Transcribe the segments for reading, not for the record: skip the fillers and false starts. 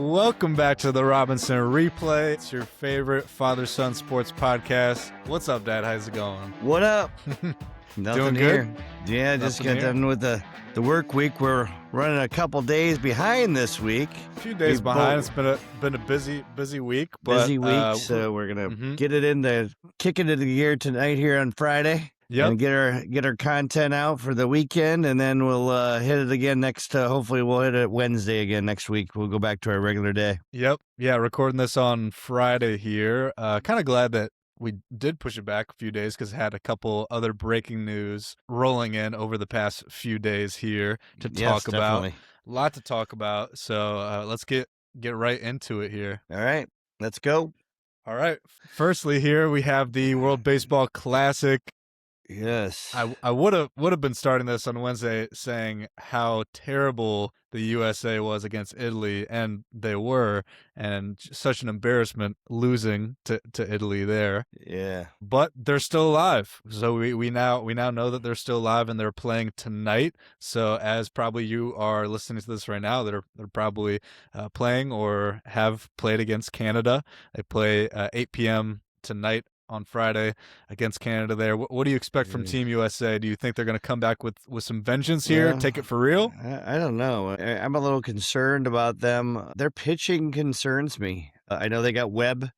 Welcome back to the Robinson Replay. It's your favorite father-son sports podcast. What's up, Dad? How's it going? What up? Nothing Doing here. good? Yeah, just got done with the work week. We're running a couple days behind this week. A few days behind. It's been a busy week. Busy week, so we're gonna get it kick it into gear tonight here on Friday. Yep. And get our content out for the weekend, and then we'll hit it again next. Hopefully, we'll hit it Wednesday again next week. We'll go back to our regular day. Yep. Yeah, recording this on Friday here. Kind of glad that we did push it back a few days because it had a couple other breaking news rolling in over the past few days here to talk about. Definitely. A lot to talk about. So let's get right into it here. All right, let's go. All right. Firstly, here we have the World Baseball Classic. Yes. I would have been starting this on Wednesday saying how terrible the USA was against Italy, and they were, and such an embarrassment losing to Italy there. Yeah. But they're still alive. So we now know that they're still alive, and they're playing tonight. So as probably you are listening to this right now, they're probably playing or have played against Canada. They play 8 p.m. tonight on Friday against Canada there. What do you expect from Team USA? Do you think they're going to come back with some vengeance here, take it for real? I don't know. I'm a little concerned about them. Their pitching concerns me. I know they got Webb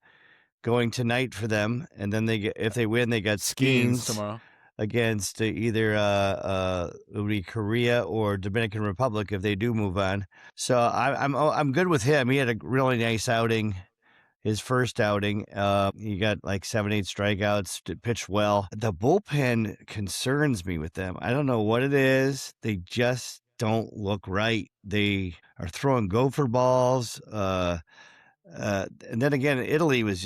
going tonight for them, and then if they win, they got Skeens tomorrow against either it would be Korea or Dominican Republic if they do move on. So I'm good with him. He had a really nice outing. His first outing, he got like 7-8 strikeouts, pitched well. The bullpen concerns me with them. I don't know what it is. They just don't look right. They are throwing gopher balls. And then again, Italy's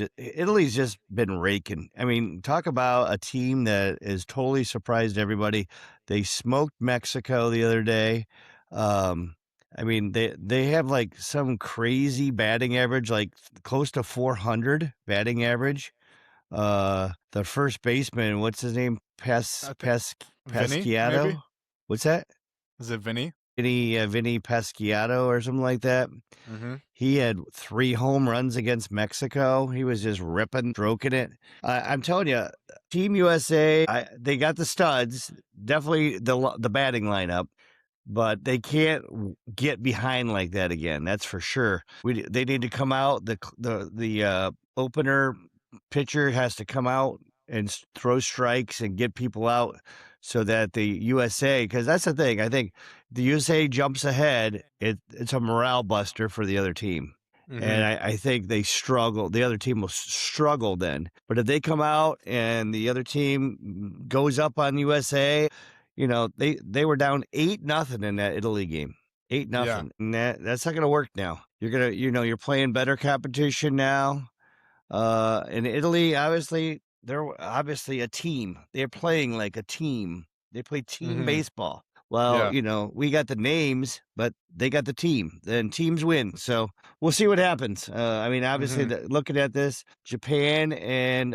just been raking. I mean, talk about a team that is totally surprised everybody. They smoked Mexico the other day. I mean, they have like some crazy batting average, like close to 400 batting average. The first baseman, what's his name? Pasquiato. What's that? Is it Vinny? Vinny Pasquiato or something like that. Mm-hmm. He had 3 home runs against Mexico. He was just stroking it. I'm telling you, Team USA, they got the studs, definitely the batting lineup. But they can't get behind like that again. That's for sure. They need to come out. The opener pitcher has to come out and throw strikes and get people out so that the USA, because that's the thing. I think the USA jumps ahead. It's a morale buster for the other team. Mm-hmm. And I think they struggle. The other team will struggle then. But if they come out and the other team goes up on USA, you know, they were down 8-0 in that Italy game. 8-0. Yeah. And that's not going to work now. You're playing better competition now. In Italy, obviously, they're obviously a team. They're playing like a team. They play team baseball. Well, we got the names, but they got the team. Then teams win. So we'll see what happens. I mean, obviously, looking at this, Japan and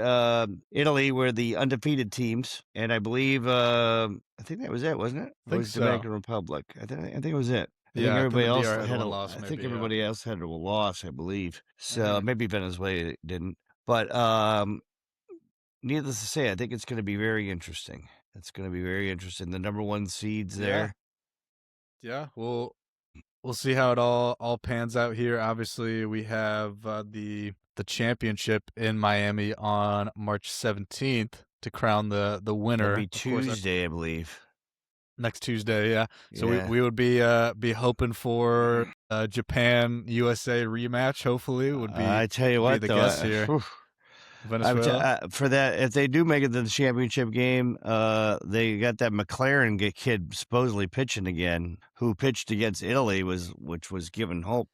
Italy were the undefeated teams, and I believe I think that was it, wasn't it? It was Dominican Republic. I think it was it. I think everybody else had a loss. I think everybody else had a loss, I believe. So maybe Venezuela didn't. But needless to say, I think it's going to be very interesting. It's going to be very interesting. The number 1 seeds there. Yeah. We'll see how it all pans out here. Obviously, we have the championship in Miami on March 17th to crown the winner. It'll be Tuesday, I believe. Next Tuesday, yeah. So we would be hoping for Japan USA rematch. Hopefully, would be. I tell you what, the guess here. Venezuela. For that, if they do make it to the championship game, they got that McLaren kid supposedly pitching again, who pitched against Italy, which was given hope,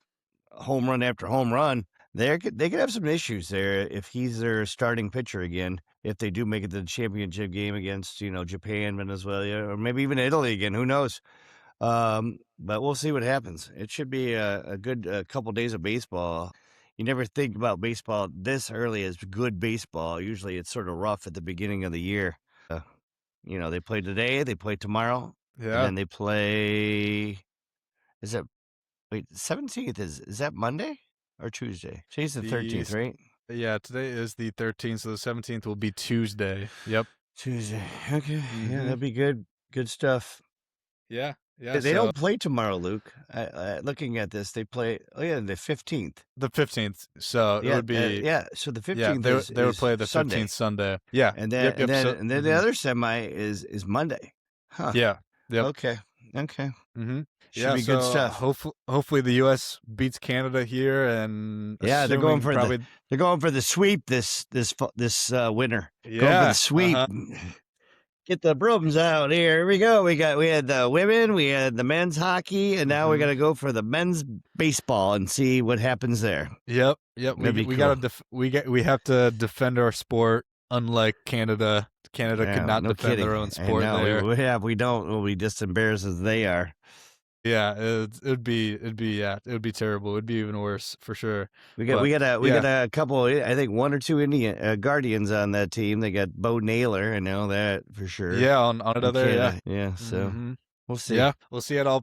home run after home run. They could have some issues there if he's their starting pitcher again. If they do make it to the championship game against Japan, Venezuela, or maybe even Italy again, who knows? But we'll see what happens. It should be a good couple days of baseball. You never think about baseball this early as good baseball. Usually it's sort of rough at the beginning of the year. They play today, they play tomorrow, and then they play. Is it? Wait, 17th is that Monday? or Tuesday? Today's the The 13th, right? Yeah, today is the 13th, so the 17th will be Tuesday. Yep. Tuesday. Okay. Yeah, Mm-hmm. that'd be good. Good stuff. Yeah. Yeah. They So don't play tomorrow, Luke. Looking at this, they play. Oh yeah, the 15th. the 15th. So it Yeah, would be yeah. So the yeah, 15th they would is play the 15th Sunday, Sunday. Yeah. and then Yep. and Yep. then So and then the other semi is Monday. Huh. yeah. Yep. Okay. Okay. Mm-hmm. Should Yeah. be good So stuff. hopefully the U.S. beats Canada here, and Yeah, assuming probably they're going for the sweep this winter. Going for the yeah. sweep. Get the brooms out here. Here we go. We had the women, we had the men's hockey, and now we're Mm-hmm. gonna go for the men's baseball and see what happens there. Yep. Yep. That'd be We cool. gotta we have to defend our sport. Unlike Canada, Canada could Yeah, not no defend their kidding. own I sport know. there. We don't. We'll be just embarrassed as they are. Yeah, it would be terrible. It'd be even worse for sure. We got But we got yeah, a couple. I think one or two Indian Guardians on that team. They got Bo Naylor. I know that for sure. yeah, on From another, yeah. Canada. Yeah. So Hmm. we'll see. Yeah, we'll see it all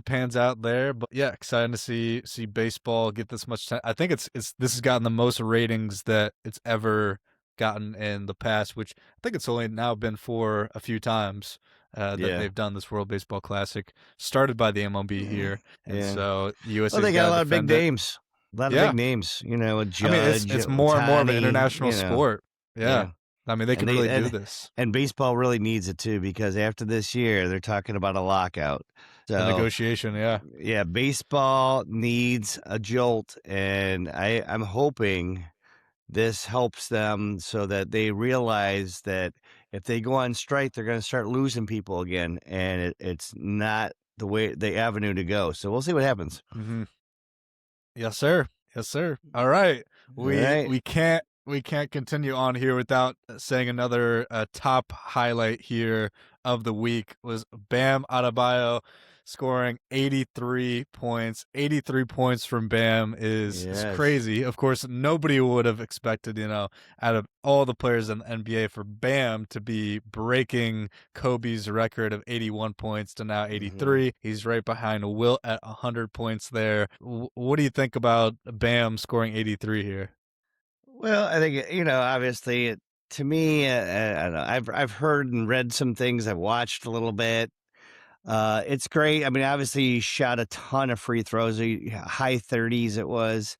pans out there. But yeah, excited to see baseball get this much time. I think it's this has gotten the most ratings that it's ever gotten in the past, which I think it's only now been for a few times that Yeah. they've done this World Baseball Classic, started by the MLB Yeah. here, and Yeah. so the Well, USA's they got got a to lot of big defend it. names. A lot of big Yeah, names. You know, a I mean Judge, it's more and more of an Otani. international sport. Yeah, Yeah. I mean they And could they really do this. and baseball really needs it too because after this year they're talking about a lockout. A So negotiation, yeah. yeah, baseball needs a jolt, and I'm hoping this helps them so that they realize that if they go on strike, they're going to start losing people again, and it's not the avenue to go. So we'll see what happens. Hmm. Yes, sir. Yes, sir. All right. All right. We can't continue on here without saying another top highlight here of the week was Bam Adebayo scoring 83 points. 83 points from Bam is Yes. crazy. Of course, nobody would have expected, you know, out of all the players in the NBA for Bam to be breaking Kobe's record of 81 points to now Hmm. 83. He's right behind Wilt at 100 points there. What do you think about Bam scoring 83 here? Well, I think obviously, to me, I don't know. I've heard and read some things. I've watched a little bit. It's great. I mean, obviously, he shot a ton of free throws. High 30s it was.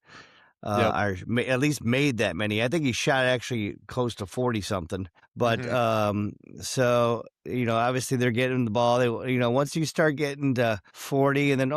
Yep. At least made that many. I think he shot actually close to 40 something. But Hmm. so obviously they're getting the ball. They, once you start getting to 40, and then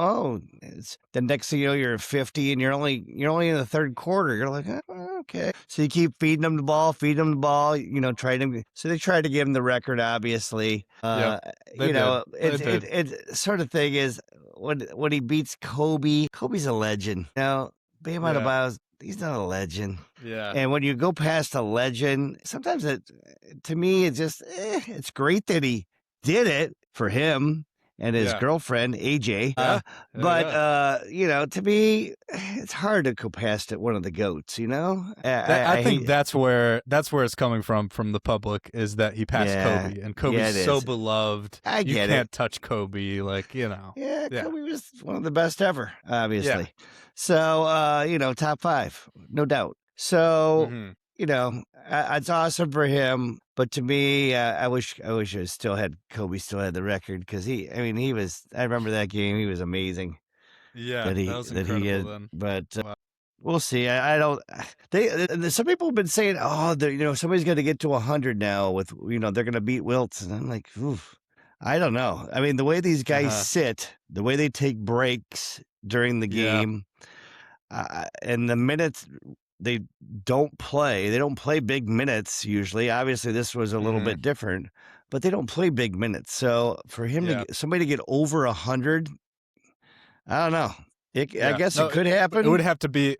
it's the next thing you know, you're at 50, and you're only in the third quarter. You're like, okay. So you keep feeding them the ball, trying to. So they tried to give him the record, obviously. Yep. They did. They did. It sort of thing is when he beats Kobe. Kobe's a legend. Now Bam Yeah. Adebayo's he's not a legend. Yeah. And when you go past a legend, sometimes to me, it's great that he did it for him and his Yeah. girlfriend, AJ. Yeah. Yeah. But, Yeah. to me, it's hard to go past it, one of the GOATs, you know? I I think hate, that's where it's coming from the public is that he passed yeah, Kobe and yeah, Kobe's it so is. beloved. I You get it. can't touch Kobe, like, you know. Yeah, Yeah. Kobe was one of the best ever, Yeah. obviously. So, top five, no doubt. So, Hmm. it's awesome for him. But to me, I wish I Kobe still had the record because I remember that game. He was amazing Yeah, that that was incredible had, then. but Wow. we'll see. I don't, some people have been saying, oh, somebody's going to get to 100 now with, they're going to beat Wilt. And I'm like, oof. I don't know. I mean, the way these guys Uh-huh. sit, the way they take breaks during the Yeah. game, and the minutes they they don't play big minutes usually. Obviously, this was a little Hmm. bit different, but they don't play big minutes. So for him Yeah. somebody to get over 100, I don't know. I Yeah. guess it No, could it happen. would have to be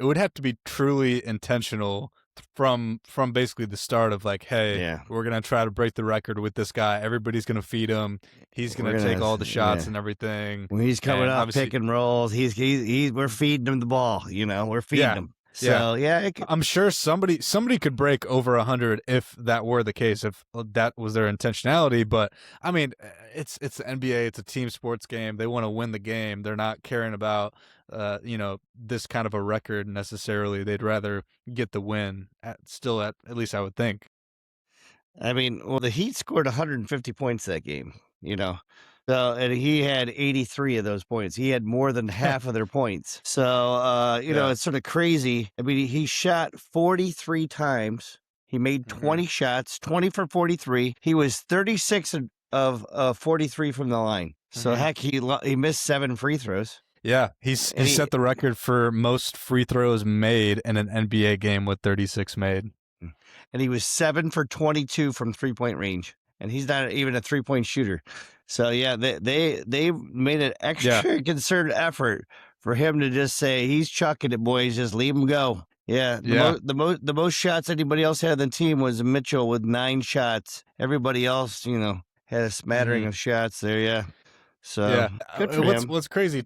truly intentional from basically the start of like, hey, Yeah, we're gonna try to break the record with this guy. Everybody's gonna feed him. He's we're gonna take gonna, all the shots yeah. and everything. When he's coming And off obviously, pick and rolls, we're feeding him the ball. We're feeding yeah, him. Yeah. So yeah, it could, I'm sure somebody could break over 100 if that were the case, if that was their intentionality. But I mean, it's the NBA. It's a team sports game. They want to win the game. They're not caring about this kind of a record necessarily. They'd rather get the win. At least I would think. I mean, well, the Heat scored 150 points that game, So, and he had 83 of those points. He had more than half of their points. So, Yeah. it's sort of crazy. I mean, he shot 43 times. He made Hmm. 20 shots, 20 for 43. He was 36 of 43 from the line. So, Hmm. heck, he missed 7 free throws. Yeah, he And set the record for most free throws made in an NBA game with 36 made. and he was 7 for 22 from 3-point range, and he's not even a 3-point shooter. So yeah, they made an extra concerted effort for him to just say he's chucking it, boys. Just leave him go. Yeah, Yeah. the most shots anybody else had on the team was Mitchell with 9 shots. Everybody else, had a smattering of shots there. Yeah, so Yeah. good for What's him. what's crazy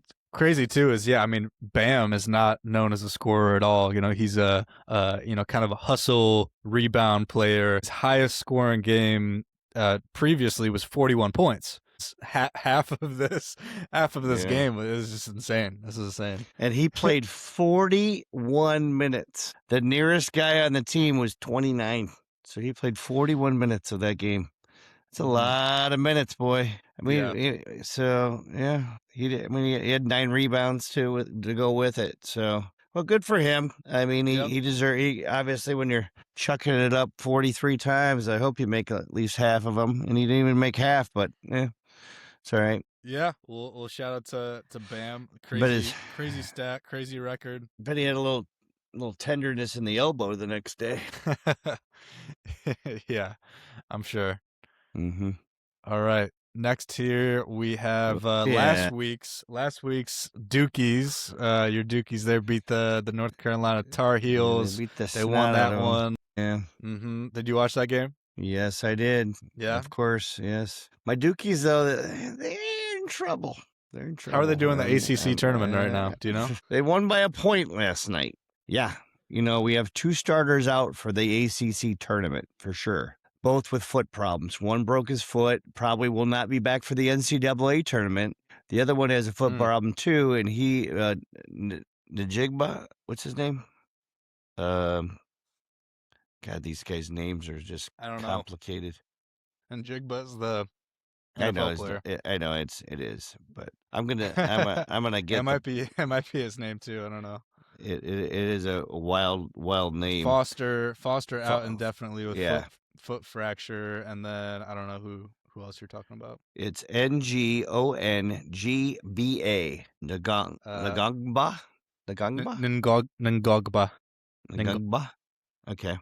too is I mean Bam is not known as a scorer at all. He's a kind of a hustle rebound player. His highest scoring game previously was 41 points. Half of this Yeah. game is just insane. This is insane. And he played 41 minutes. The nearest guy on the team was 29. So he played 41 minutes of that game. It's a lot of minutes, boy. I mean, Yeah. he had 9 rebounds to go with it. So, well, good for him. I mean, Yep. he obviously, when you're chucking it up 43 times, I hope you make at least half of them. And he didn't even make half, but it's all right. Yeah, we'll shout out to Bam. But Crazy stat, crazy record. he had a little tenderness in the elbow the next day. Yeah, I'm sure. Mm-hmm. All right. Next here we have last week's Dukies. Your Dukies there beat the North Carolina Tar Heels. They beat the They won snot out that of 'em. one. Yeah. Mm-hmm. Did you watch that game? Yes, I did. Yeah. Of course, yes. My Dukies, though, they're in trouble. They're in trouble. How are they doing the ACC tournament right now? Do you know? They won by a point last night. Yeah. We have 2 starters out for the ACC tournament for sure. Both with foot problems. One broke his foot, probably will not be back for the NCAA tournament. The other one has a foot problem too, and he, Najigba, what's his name? God, these guys' names are just I don't know. complicated. And Jigba's the I know, NFL player. it is, but I'm gonna get. It might be his name too. I don't know. It is a wild name. Foster out indefinitely with foot fracture, and then I don't know who else you're talking about. It's Ngongba. Ngongba. Okay.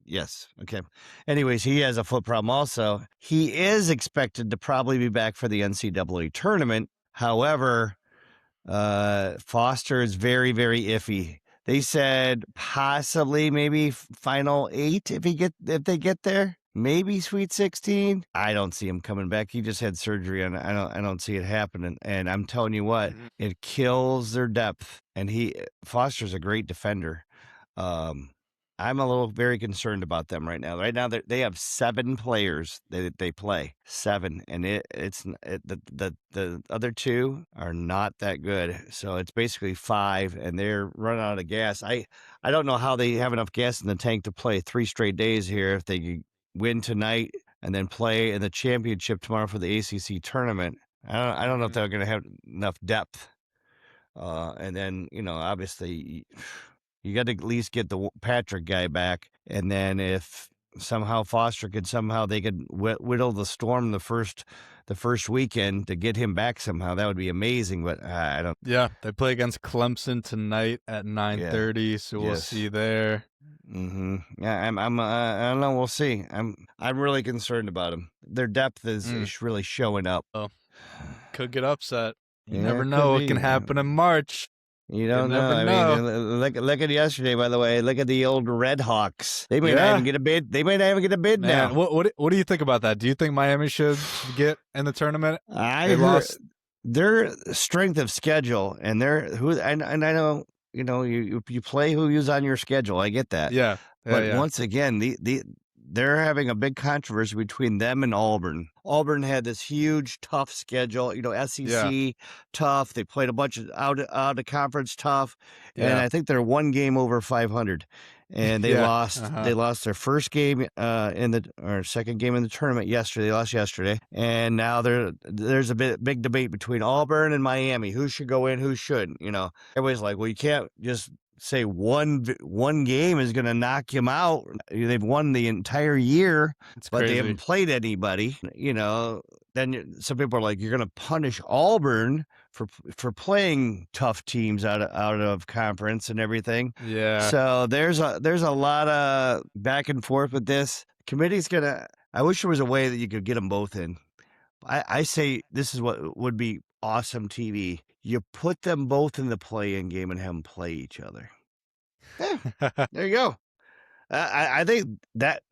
Yes. Okay. Anyways, he has a foot problem also. He is expected to probably be back for the NCAA tournament. However, Foster is very, very iffy. They said possibly maybe final 8 if they get there. Maybe Sweet 16. I don't see him coming back. He just had surgery, and I don't see it happening. And I'm telling you what, it kills their depth. And Foster's a great defender. I'm a little very concerned about them right now. Right now, they have 7 players that they play. 7, and the other 2 are not that good. So it's basically 5, and they're running out of gas. I don't know how they have enough gas in the tank to play 3 straight days here if they win tonight and then play in the championship tomorrow for the ACC tournament. I don't know if they're going to have enough depth. And then, obviously, you got to at least get the Patrick guy back. And then if somehow Foster they could whittle the storm the first weekend to get him back somehow, that would be amazing. But I don't. Yeah, they play against Clemson tonight at 9:30, so we'll see there. Mm-hmm. Yeah, I don't know. We'll see. I'm really concerned about them. Their depth is really showing up. Oh, could get upset. You never know what can happen in March. You don't know. I mean, look at yesterday. By the way, look at the old Red Hawks. They might not even get a bid. They might not even get a bid now. What do you think about that? Do you think Miami should get in the tournament? I lost their strength of schedule, and I know you play who's on your schedule. I get that. Yeah. Yeah, But yeah. once again, they're having a big controversy between them and Auburn. Auburn had this huge, tough schedule. Yeah. SEC tough. They played a bunch of out of conference tough, and Yeah. I think they're one game over 500. And they Yeah. lost. Uh-huh. They lost their first game in the or second game in the tournament yesterday. They lost yesterday, and now there's a big debate between Auburn and Miami. Who should go in? Who shouldn't? Everybody's like, well, you can't just say one game is going to knock them out. They've won the entire year, It's but they crazy. haven't played anybody. Then some people are like, you're going to punish Auburn for playing tough teams out of conference and everything. Yeah. So there's a lot of back and forth with this. Committee's gonna. I wish there was a way that you could get them both in. I say this is what would be awesome TV. You put them both in the play-in game and have them play each other. Yeah, there you go. I think that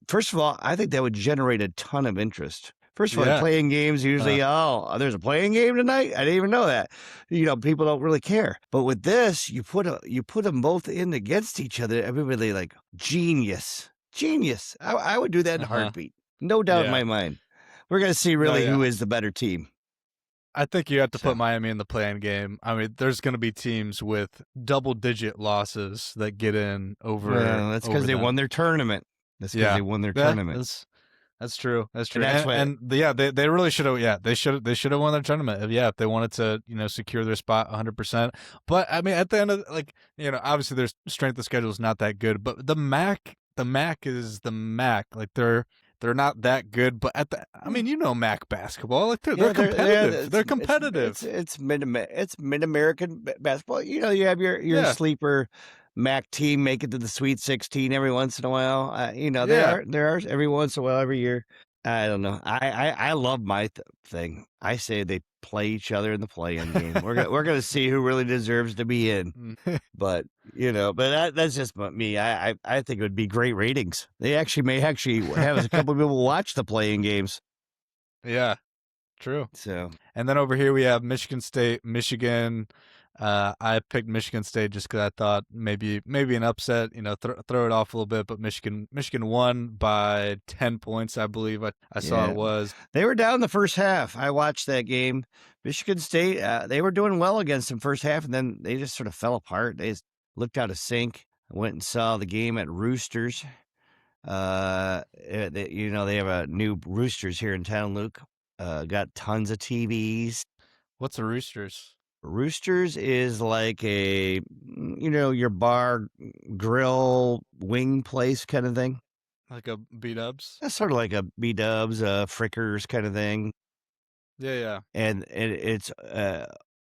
first of all, I think that would generate a ton of interest. First of all, Yeah. playing games usually, there's a playing game tonight. I didn't even know that. People don't really care. But with this, you put them both in against each other. Everybody like genius. I would do that in a Uh-huh. heartbeat. No doubt in Yeah. my mind. We're gonna see No, really who yeah. is the better team. I think you have to put So Miami in the play-in game. I mean, there's going to be teams with double-digit losses that get in over well, that's because over they them. won their tournament. That's because Yeah. they won their Yeah, tournament, that's true. That's and true. that's what. Yeah, they really should have. Yeah, they should have won their tournament. Yeah, if they wanted to, secure their spot 100%. But I mean, at the end of obviously their strength of schedule is not that good. But the MAC is the MAC. Like they're not that good. But I mean, MAC basketball. Like they're Yeah, competitive. They're it's competitive. it's mid American basketball. You have your Yeah. sleeper MAC team make it to the Sweet 16 every once in a while. Yeah. There are every once in a while every year. I don't know. I love my thing. I say they play each other in the play-in game. We're gonna see who really deserves to be in. But that's just me. I think it would be great ratings. They may have a couple of people watch the playing games. Yeah. True. So And then over here we have Michigan State, Michigan. I picked Michigan State just because I thought maybe an upset, throw it off a little bit. But Michigan won by 10 points, I believe. I saw yeah, it was. they were down the first half. I watched that game. Michigan State, they were doing well against them first half, and then they just sort of fell apart. They just looked out of sync. I went and saw the game at Roosters. They have a new Roosters here in town, Luke. Got tons of TVs. What's a Roosters? Roosters is like your bar grill wing place kind of thing. Like a B-dubs? That's sort of like a B-dubs, Frickers kind of thing. Yeah, yeah. And it's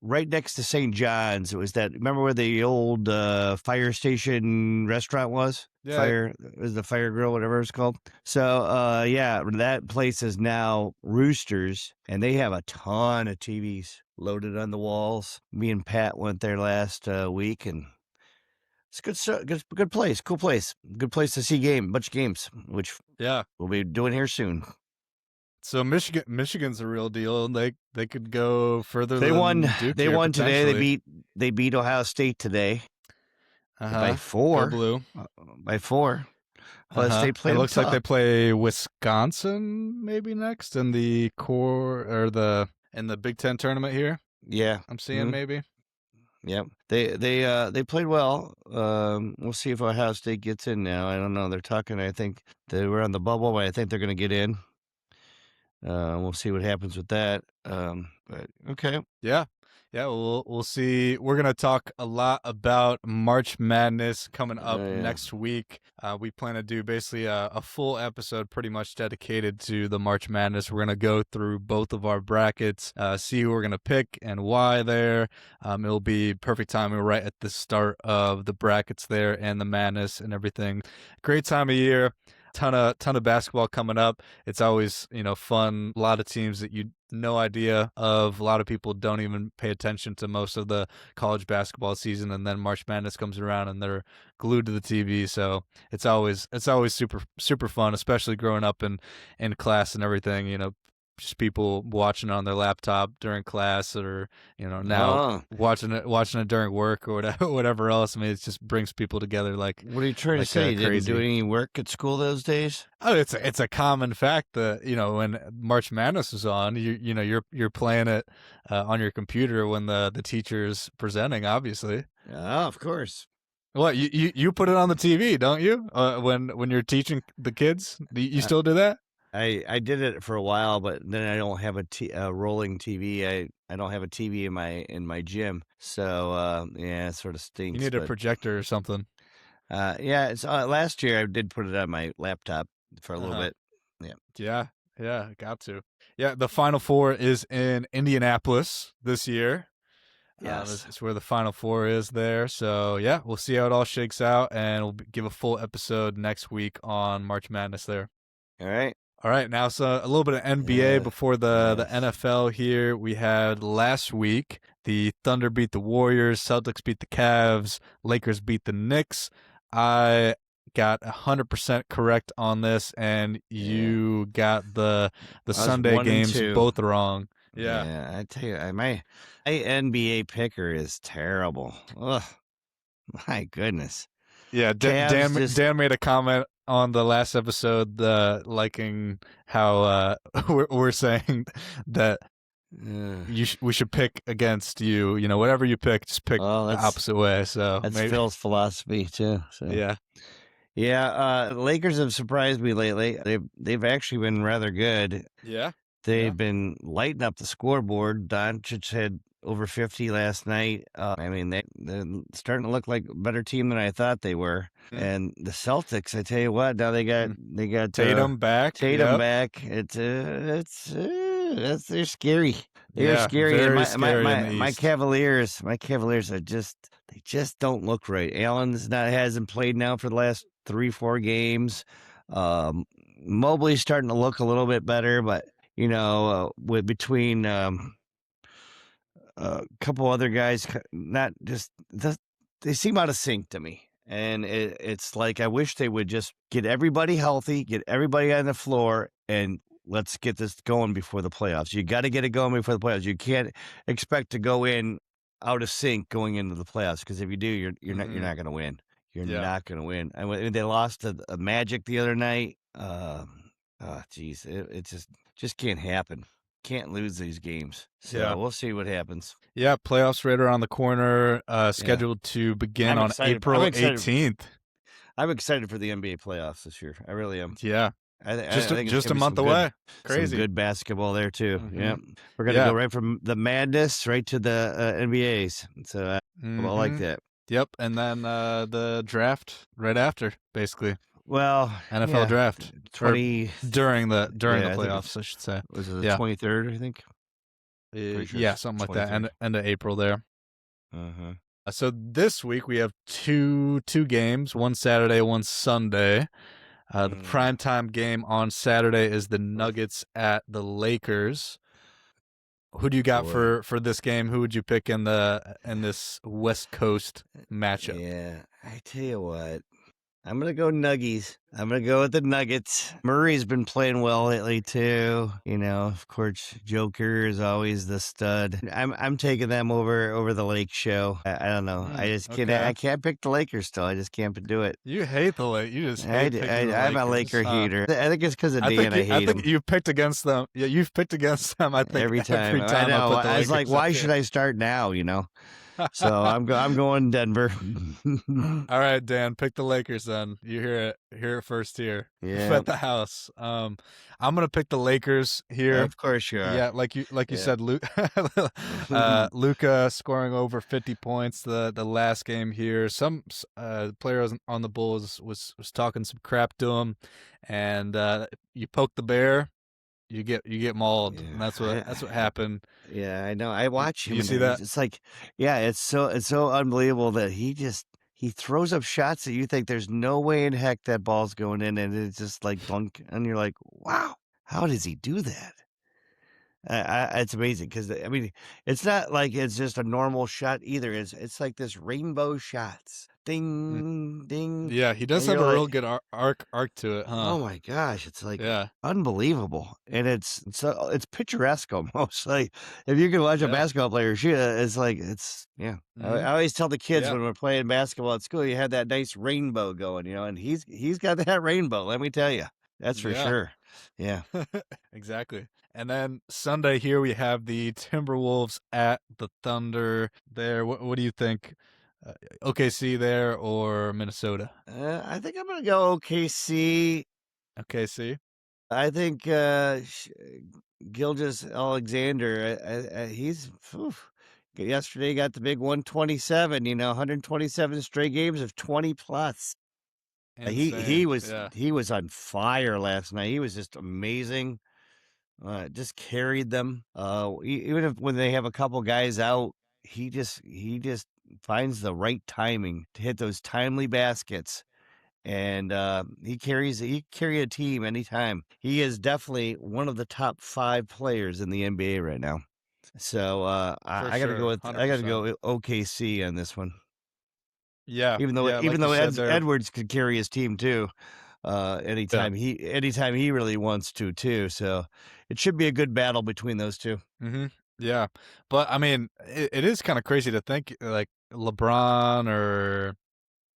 right next to St. John's. It was remember where the old fire station restaurant was? Yeah. It was the Fire Grill, whatever it's called. So, yeah, that place is now Roosters, and they have a ton of TVs loaded on the walls. Me and Pat went there last week, and it's good place, cool place, good place to see bunch of games, which Yeah. we'll be doing here soon. So Michigan's a real deal. They could go further They won. than Duke They here, won today. potentially. They beat Ohio State today by Uh-huh. Go 4. Blue. By 4. Ohio Uh-huh. State played It them looks like they tough. play Wisconsin maybe next in the core or in the Big Ten tournament here. Yeah. I'm seeing maybe. Yep. They played well. We'll see if Ohio State gets in now. I don't know. They're talking. I think they were on the bubble, but I think they're going to get in. We'll see what happens with that. But okay. Yeah. Yeah, we'll see. We're gonna talk a lot about March Madness coming up next week. We plan to do basically a full episode, pretty much dedicated to the March Madness. We're gonna go through both of our brackets, see who we're gonna pick and why. There, it'll be perfect timing right at the start of the brackets there and the Madness and everything. Great time of year. Ton of basketball coming up. It's always fun. A lot of teams that you no idea of. A lot of people don't even pay attention to most of the college basketball season, and then March Madness comes around and they're glued to the TV. So it's always super fun, especially growing up in class and everything. just people watching on their laptop during class, or now Oh, watching it during work or whatever, whatever else. I mean, it just brings people together what are you trying to say? You didn't do crazy. any work at school those days? Oh, it's a common fact that when March Madness is on, you're playing it on your computer when the teacher's presenting. Obviously, Oh, of course. what you put it on the TV, don't you? When you're teaching the kids, do you Uh, still do that? I did it for a while, but then I don't have a rolling TV. I don't have a TV in my gym, so yeah, it sort of You stinks. need a But projector or something. yeah, it's last year I did put it on my laptop for a Uh little huh. bit. Yeah. Yeah, yeah, got to. Yeah, the Final Four is in Indianapolis this year. Yes. It's where the Final Four is there. So yeah, we'll see how it all shakes out, and we'll give a full episode next week on March Madness there. All right. All right, now so a little bit of NBA Yeah. before the Yes. NFL here. We had last week the Thunder beat the Warriors, Celtics beat the Cavs, Lakers beat the Knicks. I got 100% correct on this, and Yeah. you got the I was Sunday 1 and 2. games both wrong. Yeah, Yeah, I tell you, my NBA picker is terrible. Ugh, my goodness. yeah. Cavs just Dan made a comment on the last episode, liking how we're saying that uh, we should pick against you. Whatever you pick, just pick well, the opposite way. So that's maybe, Phil's philosophy too. So yeah, yeah, Lakers have surprised me lately. They've actually been rather good. yeah, yeah. They've been lighting up the scoreboard. Doncic had over 50 last night. I mean, they're starting to look like a better team than I thought they were. Mm, And the Celtics, I tell you what, now mm. they got Tatum back. Tatum Yep. back. They're scary. They're Yeah, scary. And very scary in the East. My Cavaliers are they just don't look right. Allen's not hasn't played now for the last 3-4 games. Um, Mobley's starting to look a little bit better, but with between a couple other guys, not just they seem out of sync to me. And it's like I wish they would just get everybody healthy, get everybody on the floor, and let's get this going before the playoffs. You got to get it going before the playoffs. You can't expect to go in out of sync going into the playoffs, because if you do, you're Hmm. not going to win. You're Yeah, not going to win. And when they lost to Magic the other night, oh, geez, it just can't happen. Can't lose these games. So yeah, we'll see what happens. yeah. Playoffs right around the corner. Yeah, Scheduled to begin I'm on excited. I'm April excited. 18th. I'm excited for the NBA playoffs this year. I really am. Yeah, I think it's just gonna a be month away. some Crazy. good basketball there too. Hmm. Yeah, we're gonna Yeah. go right from the madness right to the NBAs. So I like Hmm. that. Yep, and then the draft right after, basically Well, NFL yeah, draft, or 20. during the Yeah, I think playoffs, I should say. was it the Yeah, 23rd? I think. Pretty sure yeah, it's something like that. 23rd. End of April there. Uh-huh. So this week we have two games, one Saturday, one Sunday. The Mm. primetime game on Saturday is the Nuggets at the Lakers. Who do you got Boy. for this game? Who would you pick in this West Coast matchup? Yeah, I tell you what. I'm gonna go Nuggies. I'm gonna go with the Nuggets. Murray's been playing well lately too. Of course, Joker is always the stud. I'm taking them over the Lake Show. I don't know. I just can't. Okay. I can't pick the Lakers still. I just can't do it. You hate the Lake. You just hate picking the I'm a Lakers, Laker huh? hater. I think it's because of Dan. I hate I think him you've picked against them. Yeah, you've picked against them. I think every time. every I time I know. put the I was like, Lakers up why here. should I start now? So I'm going Denver. All right, Dan, pick the Lakers then. You hear it first here. Yeah, At the house. I'm gonna pick the Lakers here. of course you are. Yeah, like you Yeah. said, Luca scoring over 50 points the last game here. Some players on the Bulls was talking some crap to him, and you poke the bear, you get mauled, and Yeah, that's what happened. yeah, I know. I watch him, You and see that? it's like, yeah, it's so unbelievable that he throws up shots that you think there's no way in heck that ball's going in, and it's just like dunk, and you're like, wow, how does he do that? It's amazing because I mean, it's not like it's just a normal shot either. It's like this rainbow shots Mm. ding, ding, Yeah, he does and have you're a like, real good arc to it, huh? oh my gosh, it's like Yeah. unbelievable, and it's picturesque almost. Like if you can watch a Yeah. basketball player shoot, it's like it's yeah. Mhm. I always tell the kids Yeah. when we're playing basketball at school, you have that nice rainbow going, and he's got that rainbow. Let me tell you, that's for Yeah. sure. Yeah. Exactly. And then Sunday here we have the Timberwolves at the Thunder. There, what do you think? Uh, OKC there or Minnesota? I think I'm gonna go OKC. OKC. I think Gilgis Alexander. He's phew, yesterday got the big 127. 127 straight games of 20 plus. He Insane. was Yeah. he was on fire last night. He was just amazing. Just carried them. Even if when they have a couple guys out, he just finds the right timing to hit those timely baskets, and he carry a team anytime. He is definitely one of the top 5 players in the NBA right now. So For I got to go sure. with I got to 100%. go OKC on this one. Yeah. Even though Yeah, even like you though said there. Edwards could carry his team too, Yeah. anytime he really wants to too. So it should be a good battle between those two. Mhm. Yeah. But I mean, it is kind of crazy to think like LeBron or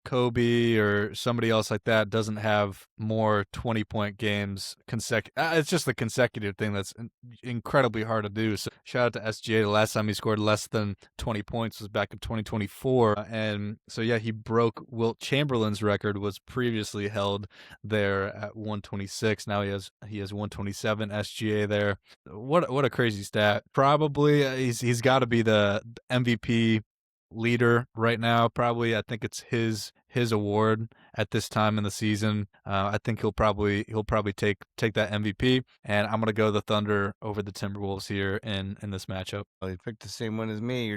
Kobe or somebody else like that doesn't have more 20-point games it's just the consecutive thing that's incredibly hard to do. So shout out to SGA. The last time he scored less than 20 points was back in 2024. And so yeah, he broke Wilt Chamberlain's record, was previously held there at 126. Now he has 127 SGA there. What a crazy stat. Probably he's got to be the MVP leader right now. Probably, I think it's his award at this time in the season. I think he'll probably take that MVP, and I'm gonna go the Thunder over the Timberwolves here in this matchup. Oh, you picked the same one as me.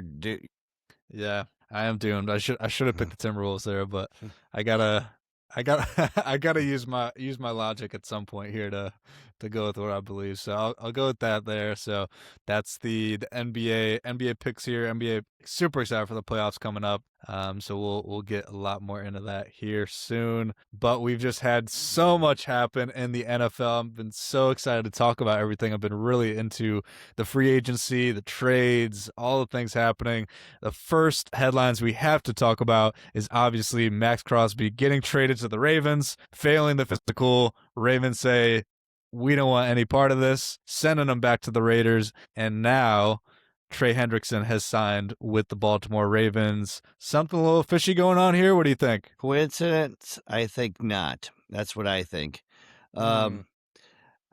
Yeah, I am doomed. I should have picked the Timberwolves there, but I gotta I gotta use my logic at some point here to go with what I believe. So I'll go with that there. So that's the NBA picks here. NBA super excited for the playoffs coming up. So we'll get a lot more into that here soon. But we've just had so much happen in the NFL. I've been so excited to talk about everything. I've been really into the free agency, the trades, all the things happening. The first headlines we have to talk about is obviously Max Crosby getting traded to the Ravens, failing the physical. Ravens say, we don't want any part of this, sending him back to the Raiders. And now Trey Hendrickson has signed with the Baltimore Ravens. Something a little fishy going on here. What do you think? Coincidence? I think not. That's what I think. Hmm. Um,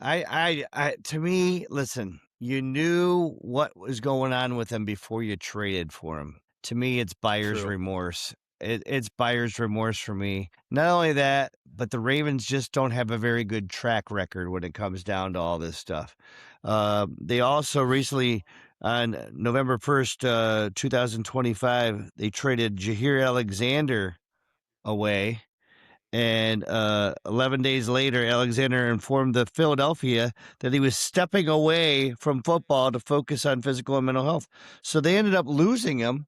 to me, listen, you knew what was going on with him before you traded for him. To me, it's buyer's True. remorse. It's buyer's remorse for me. Not only that, but the Ravens just don't have a very good track record when it comes down to all this stuff. They also recently, on November 1st, 2025, they traded Jaheir Alexander away. And 11 days later, Alexander informed the Philadelphia that he was stepping away from football to focus on physical and mental health. So they ended up losing him.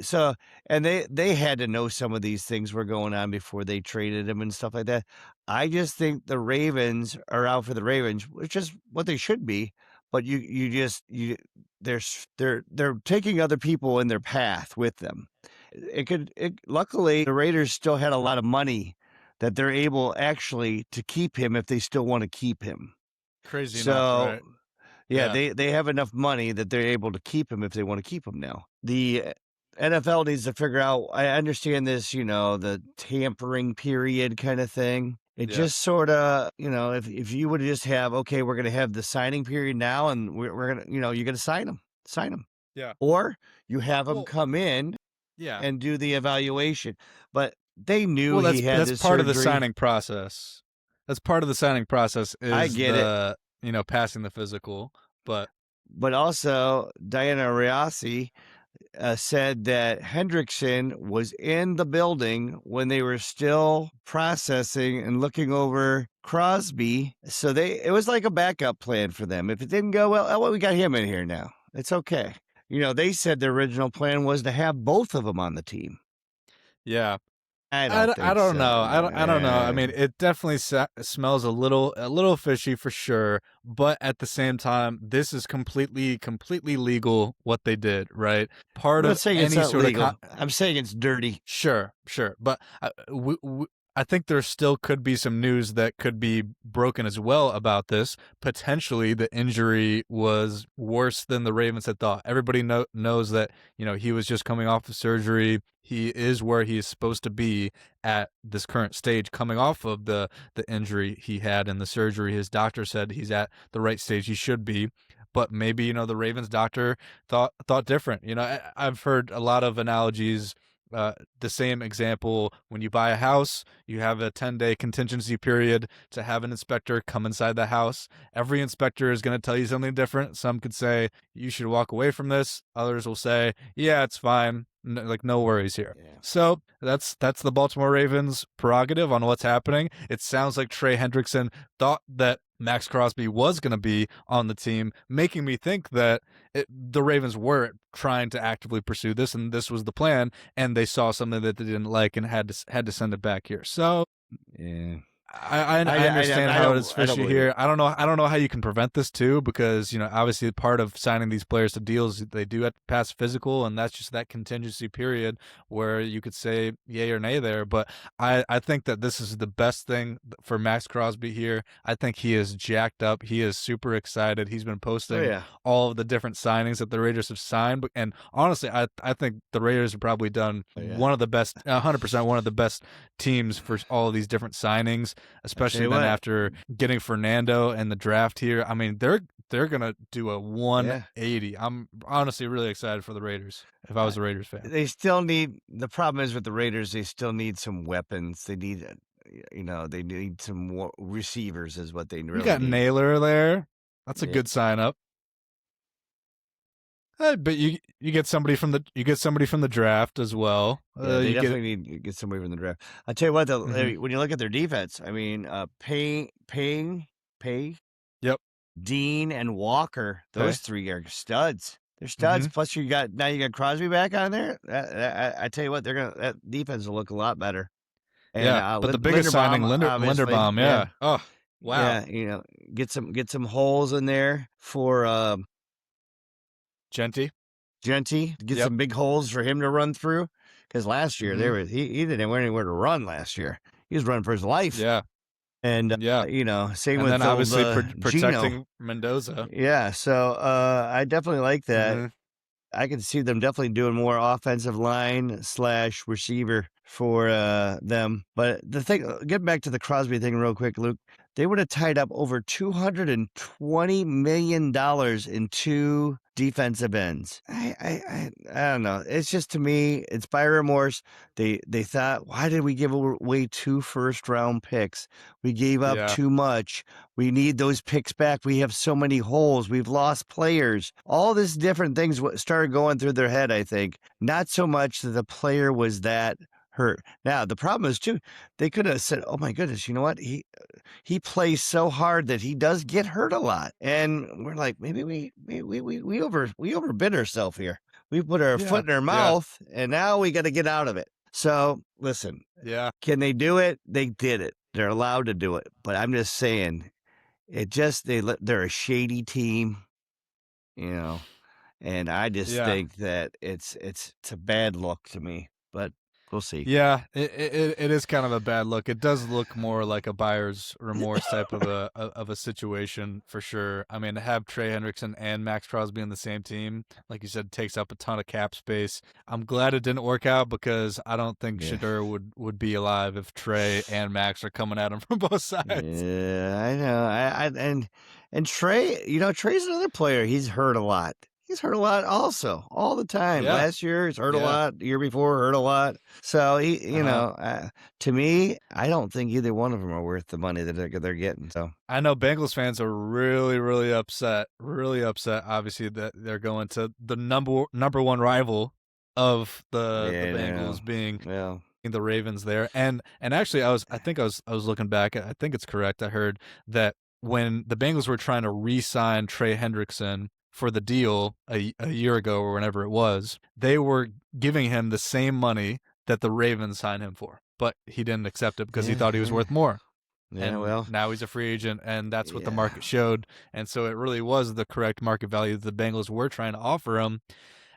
So, and they had to know some of these things were going on before they traded him and stuff like that. I just think the Ravens are out for the Ravens, which is what they should be. But they're taking other people in their path with them. Luckily the Raiders still had a lot of money that they're able actually to keep him if they still want to keep him. Crazy enough, So right? yeah, Yeah. they have enough money that they're able to keep him if they want to keep him now. The NFL needs to figure out, I understand this, the tampering period kind of thing. It Yeah. just sort of, if you would just have, okay, we're going to have the signing period now and we're going to, you're going to sign them. Yeah. Or you have him Well, come in yeah. and do the evaluation. But they knew Well, he that's had that's this part of the surgery. signing process. That's part of the signing process I is get it. passing the physical, but But also, Diana Riasi said that Hendrickson was in the building when they were still processing and looking over Crosby. So it was like a backup plan for them. If it didn't go well, we got him in here now. It's okay. They said the original plan was to have both of them on the team. yeah. I don't I think don't so. know. I don't know. I mean, it definitely smells a little fishy for sure. But at the same time, this is completely legal what they did, right? I'm Part not of saying it's any not sort of legal. I'm saying it's dirty. sure. But I think there still could be some news that could be broken as well about this. Potentially, the injury was worse than the Ravens had thought. Everybody knows that he was just coming off of surgery. He is where he is supposed to be at this current stage, coming off of the injury he had and the surgery. His doctor said he's at the right stage he should be. But maybe the Ravens doctor thought different. I've heard a lot of analogies, the same example: when you buy a house, you have a 10-day contingency period to have an inspector come inside the house. Every inspector is going to tell you something different. Some could say you should walk away from this. Others will say, yeah, it's fine. Like, no worries here. Yeah. So that's the Baltimore Ravens' prerogative on what's happening. It sounds like Trey Hendrickson thought that Max Crosby was going to be on the team, making me think that the Ravens were trying to actively pursue this, and this was the plan, and they saw something that they didn't like and had to send it back here. So Yeah. I understand how it is I don't fishy believe it. here. I don't know how you can prevent this too, because obviously part of signing these players to deals, they do have to pass physical, and that's just that contingency period where you could say yay or nay there. But I think that this is the best thing for Max Crosby here. I think he is jacked up. He is super excited. He's been Oh posting yeah. all of the different signings that the Raiders have signed, and honestly, I think the Raiders have probably done Oh yeah. one of the best, 100% one of the best teams for all of these different signings, I tell especially you then what. after getting Fernando and the draft here. I mean, they're gonna do a Yeah. 180. I'm honestly really excited for the Raiders if I Uh, was a Raiders fan. they still need. The problem is with the Raiders. They still need some weapons. They need. They need some receivers. Is what they You really got need. Naylor there. That's a Yeah. good sign up. But you get somebody from the draft as well. Yeah, they You get definitely need to get somebody from the draft. I tell you what, though, hmm when you look at their defense, I mean, Pay, Yep. Dean, and Walker, Okay. those three are studs. They're studs. hmm Plus, now you got Crosby back on there. I tell you what, that defense will look a lot better. And Yeah, but the biggest signing, Linderbaum, obviously, Linderbaum. yeah, Yeah. Oh, wow. yeah, get some holes in there for Genty. Genty, get Yep. some big holes for him to run through. Because last year hmm he didn't have anywhere to run last year. He was running for his life. Yeah. And, Yeah. same And then with old obviously Gino. protecting Mendoza. Yeah, so I definitely like that. hmm I can see them definitely doing more offensive line / receiver for them. But the thing, getting back to the Crosby thing real quick, Luke, they would have tied up over $220 million in two defensive ends. I don't know. It's just, to me, it's by remorse. They thought, why did we give away 2 first-round picks? We gave up Yeah. too much. We need those picks back. We have so many holes. We've lost players. All this different things started going through their head, I think. Not so much that the player was that hurt. Now, the problem is, too, they could have said, oh, my goodness, you know what? He plays so hard that he does get hurt a lot. And we're like, maybe we overbid ourselves here. We put our Yeah. foot in our Yeah. mouth, and now we got to get out of it. So, listen, Yeah. can they do it? They did it. They're allowed to do it. But I'm just saying, they're a shady team, and I just Yeah. think that it's a bad look to me. But we'll see. Yeah, it is kind of a bad look. It does look more like a buyer's remorse type of a situation for sure. I mean, to have Trey Hendrickson and Max Crosby on the same team, like you said, takes up a ton of cap space. I'm glad it didn't work out, because I don't think Yeah. Shadur would be alive if Trey and Max are coming at him from both sides. Yeah, I know. And Trey, Trey's another player. He's hurt a lot. He's hurt a lot also, all the time. Yeah, Last year, he's hurt a yeah, lot. The year before, hurt a lot. So uh-huh. to me, I don't think either one of them are worth the money that they're getting. So I know Bengals fans are really upset, obviously, that they're going to the number one rival of the yeah, no, Bengals being well, the Ravens there. And actually, I was looking back. I think it's correct. I heard that when the Bengals were trying to re-sign Trey Hendrickson for the deal a year ago or whenever it was, they were giving him the same money that the Ravens signed him for, but he didn't accept it because he Yeah, thought he was yeah, worth more. yeah. And Well, now he's a free agent, and that's what the yeah, market showed. And so it really was the correct market value that the Bengals were trying to offer him,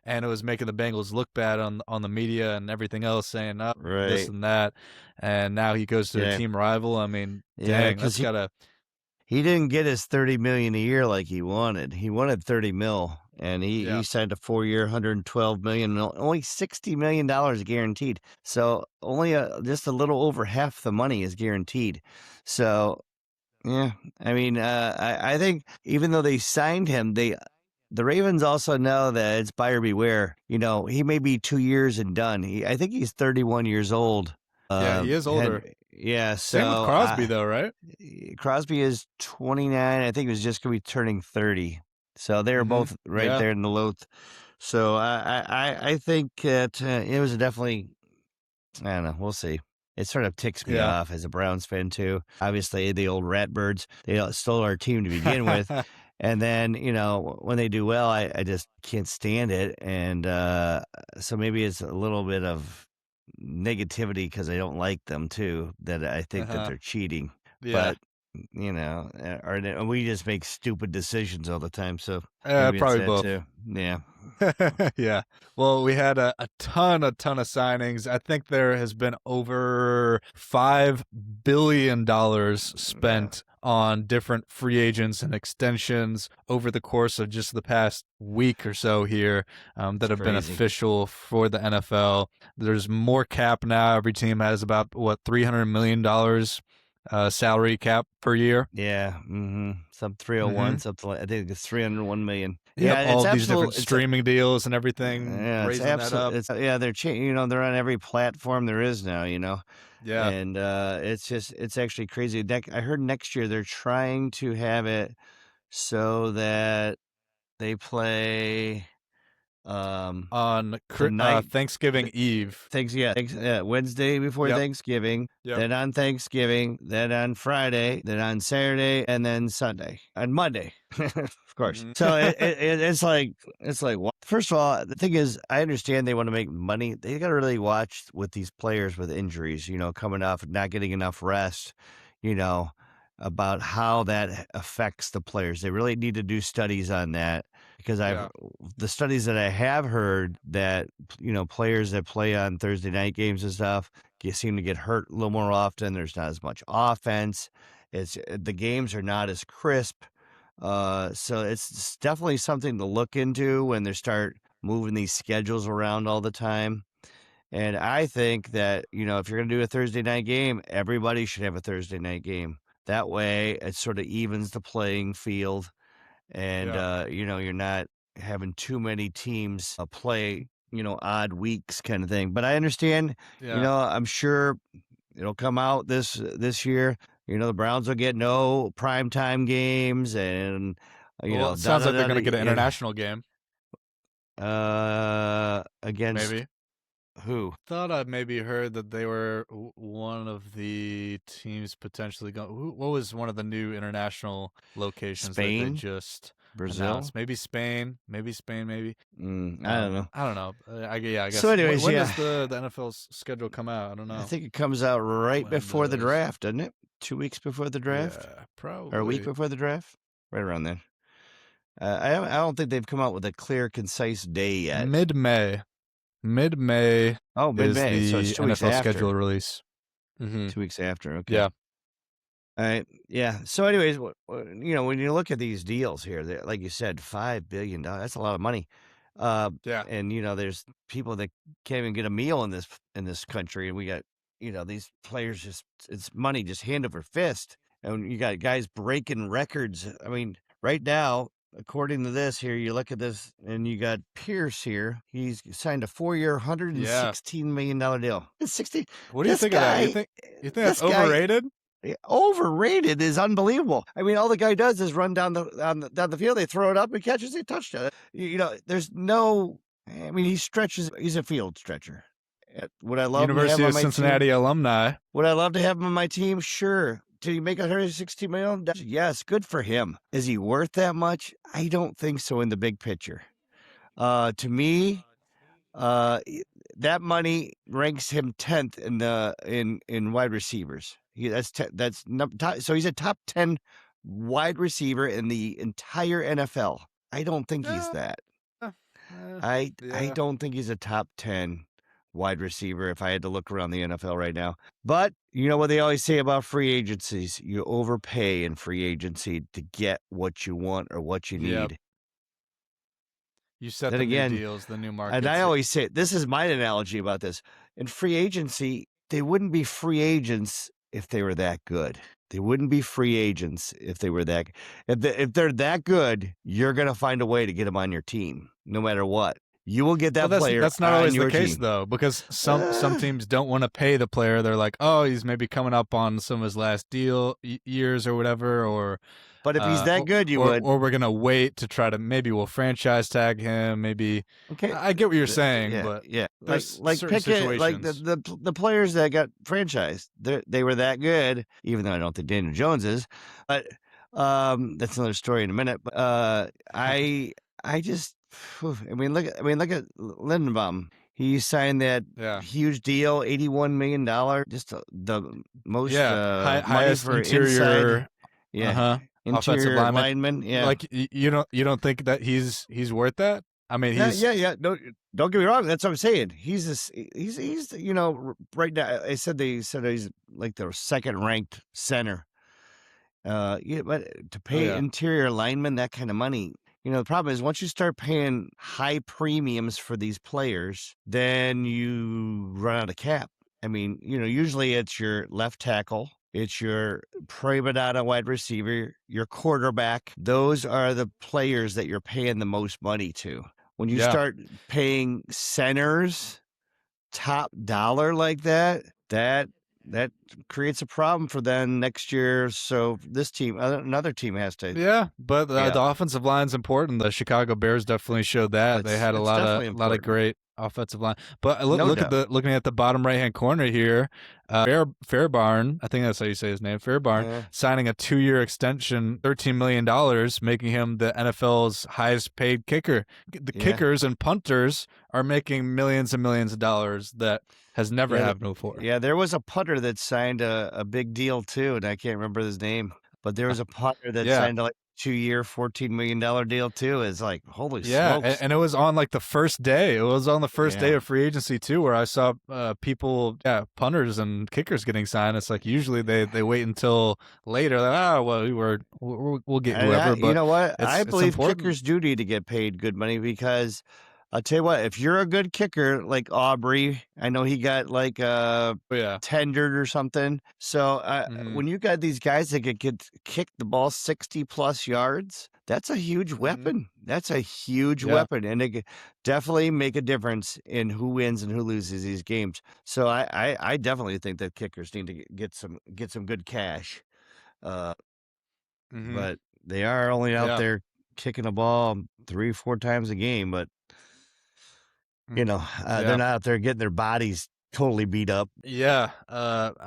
and it was making the Bengals look bad on the media and everything else, saying this right. and that. And now he goes to a Yeah, team rival. I mean, yeah. dang, Because that's gotta he didn't get his 30 million a year like he wanted. He wanted 30 mil, and he yeah. signed a 4-year, 112 million, only $60 million guaranteed. So only just a little over half the money is guaranteed. So yeah, I mean, I think even though they signed him, the Ravens also know that it's buyer beware. You know, he may be 2 years and done. I think he's 31 years old. Yeah, he is older. Yeah, Same with so Crosby though, right? Crosby is 29. I think he was just going to be turning 30. So they're Mhm. both right Yeah. there in the low. So I think that it was definitely, I don't know. We'll see. It sort of ticks me Yeah. off as a Browns fan too. Obviously, the old Ratbirds, they stole our team to begin with. And then, when they do well, I just can't stand it. And so maybe it's a little bit of negativity because I don't like them too, that I think that Uh-huh. they're cheating. Yeah. But, or we just make stupid decisions all the time. So maybe it's Probably that both. too. Yeah. Yeah. Well, we had a ton of signings. I think there has been over $5 billion Yeah. spent on different free agents and extensions over the course of just the past week or so here, It's that have been crazy. official for the NFL. There's more cap now. Every team has about what $300 million salary cap per year. Yeah, some 301, Mm-hmm. something like I think it's 301 million. Yep, Yeah, all of these different streaming deals and everything, it's raising that absolute up. it's yeah, they're on every platform there is now, Yeah. and it's actually crazy. I heard next year they're trying to have it so that they play On the night Thanksgiving Eve. Wednesday before Yep. Thanksgiving, Yep. then on Thanksgiving, then on Friday, then on Saturday, and then Sunday and Monday, of course. Mhm. So it's like what? First of all, the thing is, I understand they want to make money. They got to really watch with these players with injuries, coming off not getting enough rest, you know, about how that affects the players. They really need to do studies on that because Yeah. the studies that I have heard that players that play on Thursday night games and stuff seem to get hurt a little more often. There's not as much offense. It's the games are not as crisp. So it's definitely something to look into when they start moving these schedules around all the time. And I think that, if you're going to do a Thursday night game, everybody should have a Thursday night game. That way it sort of evens the playing field and Yeah. you're not having too many teams play odd weeks kind of thing. But I understand, Yeah. I'm sure it'll come out this year. The Browns will get no primetime games and Well, it da sounds da like they're da, gonna get an international game, against maybe. who? Thought I maybe heard that they were one of the teams potentially going. What was one of the new international locations that they Spain, just Brazil. announced? Maybe Spain. Maybe Spain. Maybe. I don't know. I don't know. Yeah, I So guess. anyways, When yeah, does the NFL's schedule come out? I don't I know. think it comes out right When before the does? draft, doesn't it? 2 weeks before the draft, Yeah, or a week probably before the draft, right around there. I don't think they've come out with a clear, concise day yet. mid-May. Mid-May Oh, is mid-May, so it's the 2 weeks NFL after. schedule release. Hmm. 2 weeks after, okay. Yeah. All right, yeah. So, anyways, when you look at these deals here, like you said, $5 billion. That's a lot of money. Uh, Yeah. and there's people that can't even get a meal in this country, and we got these players just it's money just hand over fist, and you got guys breaking records. I mean, right now, according to this here, you look at this, and you got Pierce here. He's signed a 4-year, Yeah. $116 million deal. It's 60. What do you This think of that? guy, You think that's this guy overrated? overrated is unbelievable. I mean, all the guy does is run down the field. They throw it up and catches a touchdown. There's no. I mean, he stretches. He's a field stretcher. Would I love him to have University on of my team? Cincinnati alumni. Would I love to have him on my team? Sure. Did he make $160 million? Yes, good for him. Is he worth that much? I don't think so in the big picture. To me, uh, that money ranks him 10th in wide receivers. So he's a top 10 wide receiver in the entire NFL. I don't think he's Yeah, that. uh, uh, I yeah. don't think he's a top 10 wide receiver if I had to look around the NFL right now. But you know what they always say about free agencies? You overpay in free agency to get what you want or what you Yep. need. You set Then the new again, deals, the new and I markets. always say this is my analogy about this. In free agency, they wouldn't be free agents if they were that good. They wouldn't be free agents if they were that. If they're that good, you're gonna find a way to get them on your team, no matter what. You will get But that player that's not on always the your case team. though, because some Uh, teams don't want to pay the player. They're like, oh, he's maybe coming up on some of his last years or whatever, but if he's that good, you would. or we're gonna wait to try to maybe we'll franchise tag him. Maybe Okay, I get what you're saying, yeah, but yeah. there's Like certain pick it. Like situations. the players that got franchised, they were that good. Even though I don't think Daniel Jones is, but that's another story in a minute. But I just, look at Lindenbaum. He signed that Yeah, huge deal, $81 million, just the most yeah, money highest for inside, interior, yeah, offensive interior lineman. lineman, yeah. Like you don't think that he's worth that? I mean, Yeah, he's yeah, yeah. Don't get me wrong. That's what I'm saying. He's right now. They said he's like the second ranked center. Yeah, but to oh pay yeah, interior linemen that kind of money, the problem is once you start paying high premiums for these players, then you run out of cap. I mean, usually it's your left tackle, it's your prima donna wide receiver, your quarterback. Those are the players that you're paying the most money to. When you yeah. start paying centers top dollar like that creates a problem for them next year. So this team, another team has to Yeah, but pay the up. offensive line's important. The Chicago Bears definitely showed that. They had It's definitely a lot of important. great offensive line. But No look at doubt. looking at the bottom right hand corner here. Fairbarn, I think that's how you say his name. Fairbarn Uh, signing a 2-year extension, $13 million, making him the NFL's highest paid kicker. The yeah. kickers and punters are making millions and millions of dollars that has never Yeah. happened before. Yeah. There was a punter that signed a big deal too, and I can't remember his name, but there was a punter that Yeah, signed a 2-year, $14 million deal too. It's like, holy yeah, smokes. and it was on like the first day. It was on the first day Yeah. of free agency too, where I saw people, yeah, punters and kickers getting signed. It's like usually they wait until later. Like, oh well, we'll get And whoever, you but know what? I it's believe important. kickers do need to get paid good money because I'll tell you what, if you're a good kicker like Aubrey, I know he got like But yeah, tendered or something. So hmm when you got these guys that could get kick the ball 60 plus yards, that's a huge hmm weapon. That's a huge yeah, weapon, and it could definitely make a difference in who wins and who loses these games. So I definitely think that kickers need to get some good cash. Uh, hmm but they are only out yeah, there kicking the ball 3 4 times a game, but mhm, they're yeah. not out there getting their bodies totally beat up. Yeah,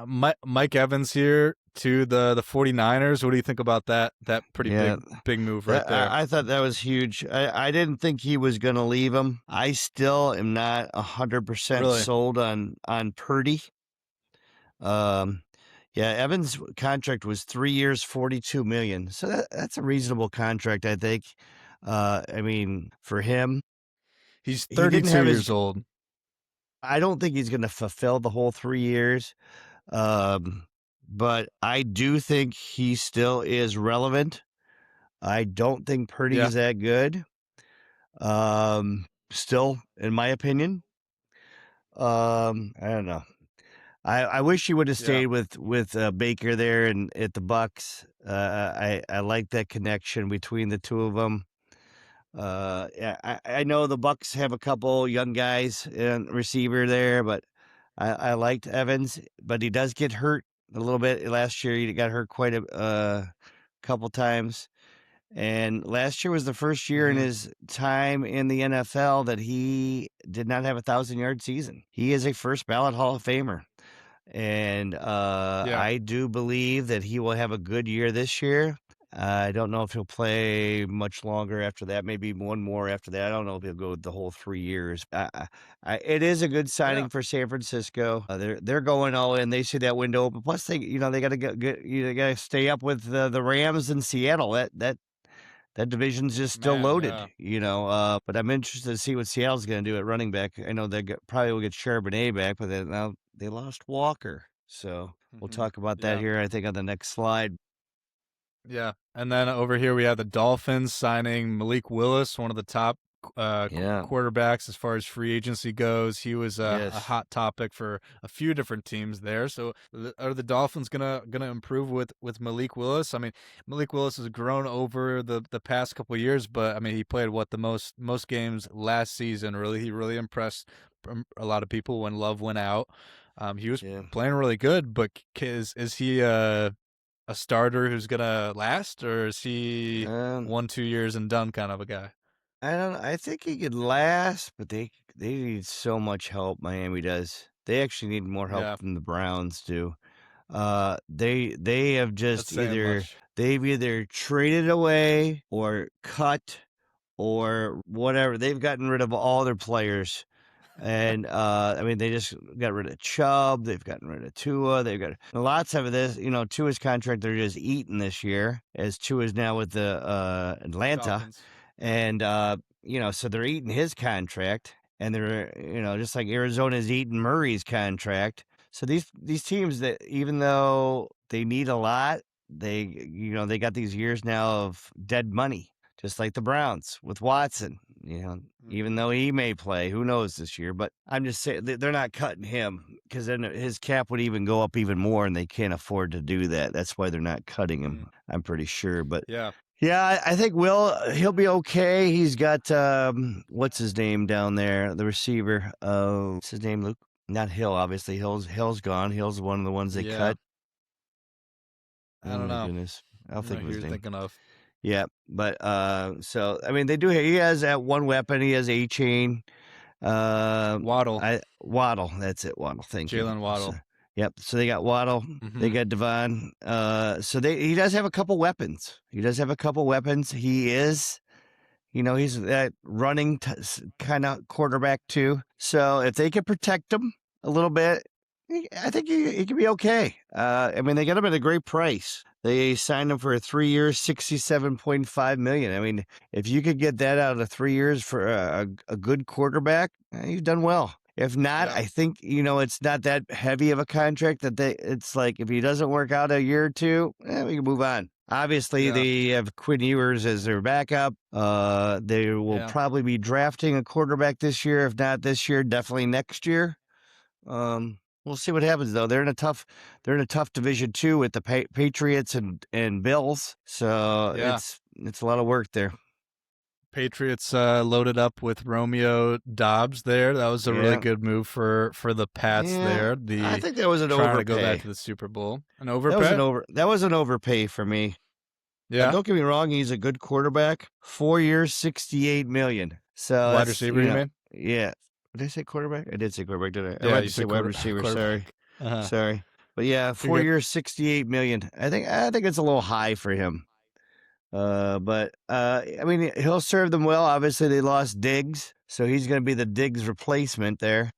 Mike Evans here to the 49ers. What do you think about that pretty Yeah, big move right that there? I thought that was huge. I didn't think he was going to leave him. I still am not 100% Really? sold on Purdy. Um, yeah, Evans' contract was 3 years, 42 million. So that's a reasonable contract, I think. I mean, for him, He's he didn't have 32 his. years old. I don't think he's going to fulfill the whole 3 years. Um, but I do think he still is relevant. I don't think Yeah, Purdy's that good. Still, in my opinion. I don't know. I wish he would have yeah. stayed with Baker there and at the Bucks. I like that connection between the two of them. Yeah, I know the Bucks have a couple young guys and receiver there, but I liked Evans, but he does get hurt a little bit. Last year, he got hurt quite a couple times. And last year was the first year in hmm his time in the NFL that he did not have 1,000 yard season. He is a first ballot Hall of Famer. And Yeah. I do believe that he will have a good year this year. I don't know if he'll play much longer after that, maybe one more after that. I don't know if he'll go the whole 3 years. It is a good Yeah. signing for San Francisco. They're going all in. They see that window open. Plus, they got to gotta stay up with the Rams and Seattle. That division's just still Man, loaded, yeah. but I'm interested to see what Seattle's gonna do at running back. I know probably will get Charbonnet back, but then now they lost Walker. So we'll Mhm. talk about that Yeah. here, I think, on the next slide. Yeah. And then over here we have the Dolphins signing Malik Willis, one of the top Yeah. quarterbacks as far as free agency goes. He was a Yes. hot topic for a few different teams there. So are the Dolphins gonna improve with Malik Willis? I mean, Malik Willis has grown over the past couple of years, but I mean he played what the most games last season. Really, he really impressed a lot of people when Love went out. He was Yeah. playing really good, but is he a starter who's gonna last, or is he Um, 1, 2 years and done kind of a guy? I don't I think he could last, but they need so much help, Miami does. They actually need more help Yeah, than the Browns do. They have that's just saying either much. they've either traded away or cut or whatever. They've gotten rid of all their players. And I mean, they just got rid of Chubb. They've gotten rid of Tua. They've got lots of this. Tua's contract they're just eating this year, as Tua's now with the Atlanta, Falcons. and so they're eating his contract, and they're just like Arizona's eating Murray's contract. So these teams that even though they need a lot, they got these years now of dead money, just like the Browns with Watson. Even Mhm. though he may play, who knows this year? But I'm just saying they're not cutting him because then his cap would even go up even more, and they can't afford to do that. That's why they're not cutting him. Mm. I'm pretty sure. But Yeah. yeah, I think he'll be okay. He's got what's his name down there, the receiver. What's his name? Luke, not Hill. Obviously, Hill's gone. Hill's one of the ones they Yeah. cut. I Oh don't my know. goodness, I'll I don't know think of who his you're name. thinking of. Yeah, but so I mean, they do. He has that one weapon. He has a chain. Waddle. I Waddle. That's it. Waddle. Thank you. Jalen So, Waddle. yep. So they got Waddle. They Mhm. got Devon. So he does have a couple weapons. He does have a couple weapons. He is. He's that running kind of quarterback too. So if they could protect him a little bit, I think he could be okay. I mean, they got him at a great price. They signed him for a 3 year, $67.5 million. I mean, if you could get that out of 3 years for a good quarterback, you've done well. If not, Yeah. I think it's not that heavy of a contract that it's like if he doesn't work out a year or two, we can move on. Obviously, Yeah. they have Quinn Ewers as their backup. They will Yeah. probably be drafting a quarterback this year. If not this year, definitely next year. We'll see what happens though. They're in a tough division too with the Patriots and Bills. So Yeah. it's a lot of work there. Patriots loaded up with Romeo Dobbs there. That was a really Yeah, good move for the Pats yeah. there. I The think that was an trying to go back overpay. to the Super Bowl. An That was overpay? an overpay for me. Yeah. Don't get me wrong, he's a good quarterback. 4 years, 68 million. So Wide that's receiver, you mean? yeah. Did I say quarterback? I did say quarterback, did I? I Yeah, meant you to say said wide receiver. Sorry, quarterback. Uh-huh. sorry. But yeah, You're four good. years, 68 million. I think it's a little high for him. But I mean, he'll serve them well. Obviously, they lost Diggs, so he's going to be the Diggs replacement there.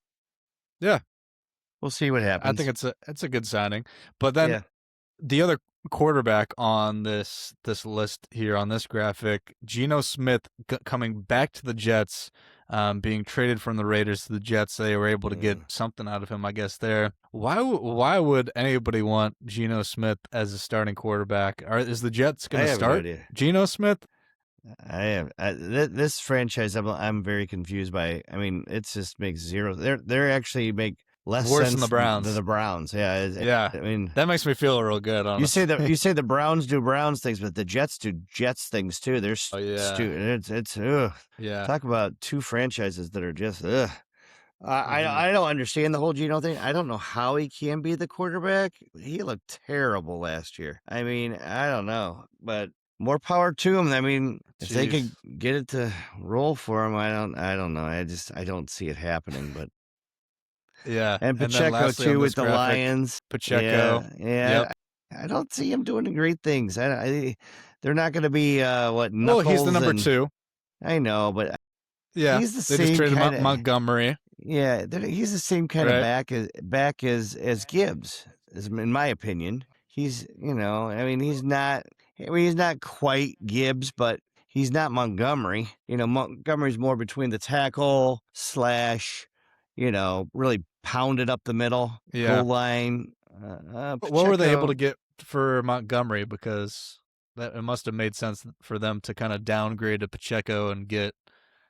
Yeah, We'll see what I think happens. it's a good signing. But then Yeah, the other quarterback on this list here on this graphic, Geno Smith coming back to the Jets, being traded from the Raiders to the Jets. They were able to get yeah. something out of him, I guess. There, why would anybody want Geno Smith as a starting quarterback? Is the Jets I going to have no start idea. Geno Smith? This franchise. I'm very confused by. I mean, it just makes zero. They're actually make less Worse than the sense than Browns. the Browns. Yeah, Yeah, I mean, that makes me feel real good, you honestly. say the Browns do Browns things, but the Jets do Jets things too. They're Oh yeah, it's ugh. yeah. Talk about two franchises that are just ugh. Hmm. I don't understand the whole Geno thing. I don't know how he can be the quarterback. He looked terrible last year. I mean, I don't know, but more power to him. I mean, if they could Jeez. get it to roll for him, I don't know. I don't see it happening. But Yeah, and and then Pacheco lastly on too this with the graphic, Lions. Pacheco. Yeah, yeah. Yep. I don't see him doing great things. They're not going to be what Well, he's the Knuckles number and 2. I know, but Yeah, he's the they just same traded kind of Montgomery, yeah. He's the same kind of right? back as Gibbs, in my opinion. He's I mean he's not quite Gibbs, but he's not Montgomery. Montgomery's more between the tackle slash, really pounded up the middle Yeah. goal line. What were they able to Pacheco. get for Montgomery? Because that it must have made sense for them to kind of downgrade to Pacheco and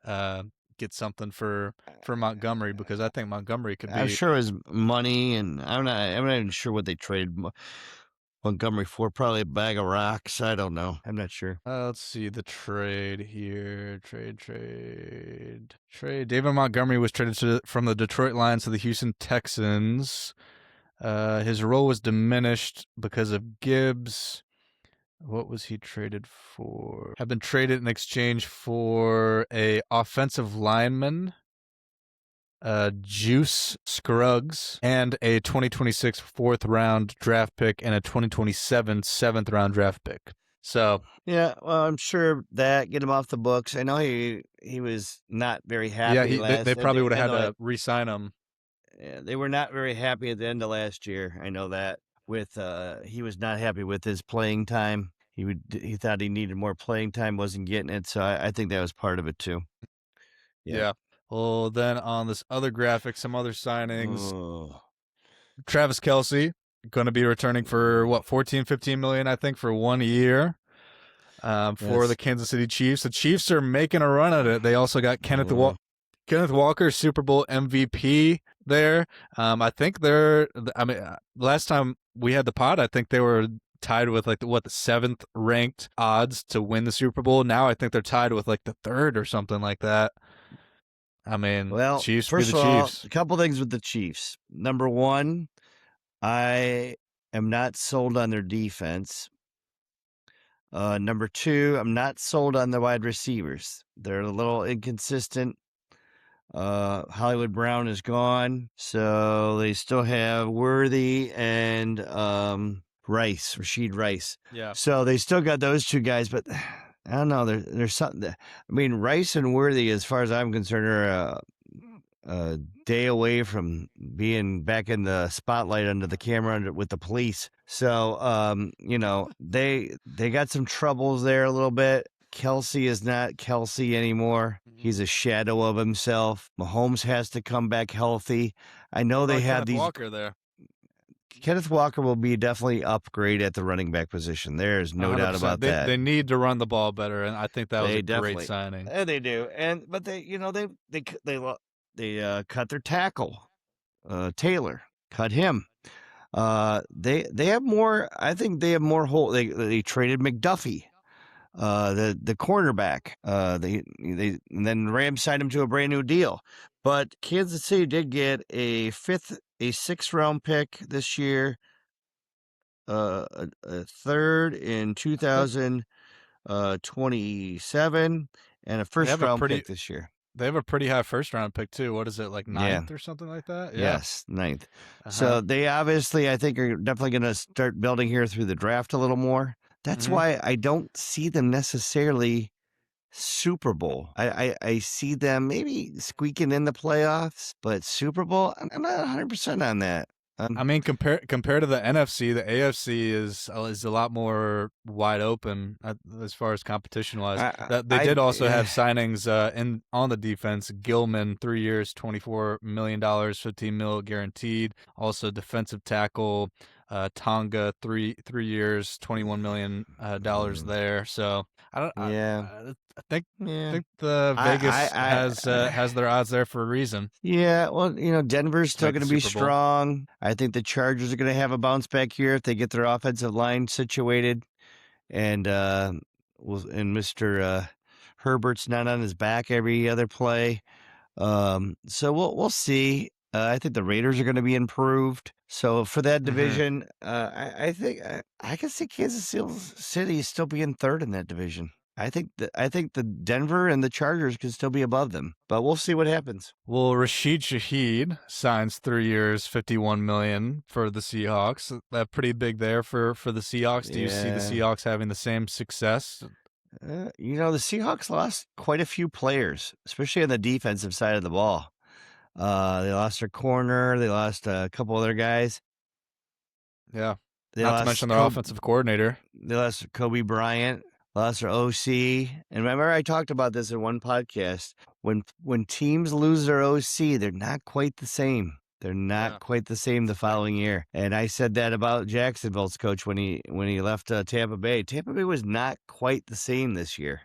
uh, get something for Montgomery because I think Montgomery could I'm be. sure it was money, and I'm not even sure what they traded Montgomery for. Probably a bag of rocks. I don't know. I'm not sure. Let's see the trade here. Trade. David Montgomery was traded from the Detroit Lions to the Houston Texans. His role was diminished because of Gibbs. What was he traded for? Have been traded in exchange for a offensive lineman, Juice Scruggs, and a 2026 fourth round draft pick and a 2027 seventh round draft pick. So Yeah, well, I'm sure that get him off the books. I know he was not very yeah, happy they last at probably the would have end had of to re-sign him. they were not very happy at the end of last year. I know that with he was not happy with his playing time. He thought he needed more playing time, wasn't getting it. So I think that was part of it too. Yeah. Yeah. Well, then on this other graphic, some other signings. Oh, Travis Kelsey going to be returning for what 14, 15 million, I think, for 1 year. For the yes. Kansas City Chiefs. The Chiefs are making a run at it. They also got Kenneth Walker, Super Bowl MVP there. I think they're. I mean, last time we had the pod, I think they were tied with like the seventh ranked odds to win the Super Bowl. Now I think they're tied with like the third or something like that. I mean, Well, Chiefs be first the of all, Chiefs. a couple things with the Chiefs. Number one, I am not sold on their defense. Number two, I'm not sold on the wide receivers. They're a little inconsistent. Hollywood Brown is gone, so they still have Worthy and Rashid Rice. Yeah. So they still got those two guys, but I don't know. There's something. I mean, Rice and Worthy, as far as I'm concerned, are a day away from being back in the spotlight under the camera with the police. So, they got some troubles there a little bit. Kelsey is not Kelsey anymore. He's a shadow of himself. Mahomes has to come back healthy. I know What they about have Kenneth these. Walker there? Kenneth Walker will be definitely upgrade at the running back position. There's no doubt 100%. about that. They need to run the ball better, and I think that was a They great definitely, signing. they do. But they cut their tackle. Taylor, cut him. They have more. I think they have more hole. They traded McDuffie, the cornerback. They and then Rams signed him to a brand new deal. But Kansas City did get a sixth round pick this year, a third in I think 2027, and a they first have a round pretty pick this year. They have a pretty high first round pick too. What is it, like Yeah. ninth or something like that? Yeah. Yes, ninth. Uh-huh. So they obviously, I think, are definitely going to start building here through the draft a little more. That's Mhm. why I don't see them necessarily Super Bowl. I see them maybe squeaking in the playoffs, but Super Bowl, I'm not 100% on that. I mean, compared to the NFC, the AFC is a lot more wide open as far as competition wise. That they did also have signings in on the defense. Gilman, 3 years, $24 million, 15 mil guaranteed. Also defensive tackle Tonga, three years, $21 million there. So I don't. yeah, I think yeah. the Vegas I has their odds there for a reason Yeah, well, Denver's to still make going the to be Super Bowl. strong. I think the Chargers are going to have a bounce back here if they get their offensive line situated, and Mr. Herbert's not on his back every other play. So we'll see. I think the Raiders are going to be improved. So for that Mm-hmm. division, I think I can see Kansas City still being third in that division. I think the Denver and the Chargers could still be above them, but we'll see what happens. Well, Rashid Shaheed signs 3 years, 51 million for the Seahawks. That pretty big there for the Seahawks. Do you see the Yeah. Seahawks having the same success? The Seahawks lost quite a few players, especially on the defensive side of the ball. They lost their corner. They lost a couple other guys. Yeah. They Not to mention lost their offensive coordinator. They lost Kobe Bryant. Lost their OC. And remember, I talked about this in one podcast. When teams lose their OC, they're not quite the same. They're not Yeah. quite the same the following year. And I said that about Jacksonville's coach when he left Tampa Bay. Tampa Bay was not quite the same this year.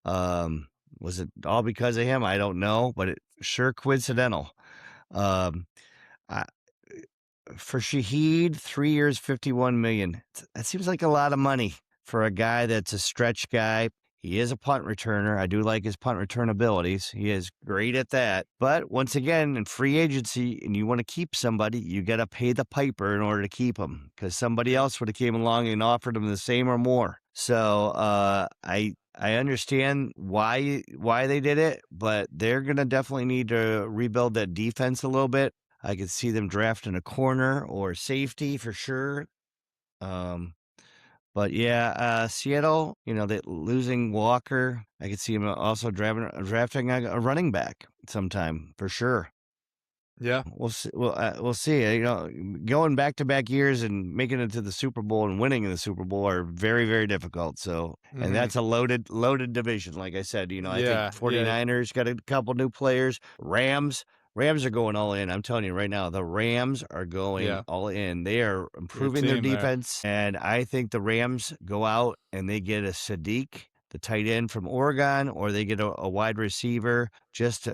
Was it all because of him? I don't know, but it sure coincidental. Um, I, for Shaheed, 3 years, 51 million. That seems like a lot of money for a guy that's a stretch guy. He is a punt returner. I do like his punt return abilities. He is great at that. But once again, in free agency, and you want to keep somebody, you got to pay the piper in order to keep him, because somebody else would have came along and offered him the same or more. So I understand why they did it, but they're gonna definitely need to rebuild that defense a little bit. I could see them drafting a corner or safety for sure. But yeah, Seattle, they losing Walker. I could see him also drafting a running back sometime for sure. Yeah. We'll see. We'll see. Going back-to-back years and making it to the Super Bowl and winning in the Super Bowl are very, very difficult. So, and Mm-hmm. that's a loaded division. Like I said, I think Yeah. 49ers got a couple new players. Rams are going all in. I'm telling you right now, the Rams are going Yeah. all in. They are Good improving their team there. defense, and I think the Rams go out and they get a Sadiq, the tight end from Oregon, or they get a wide receiver just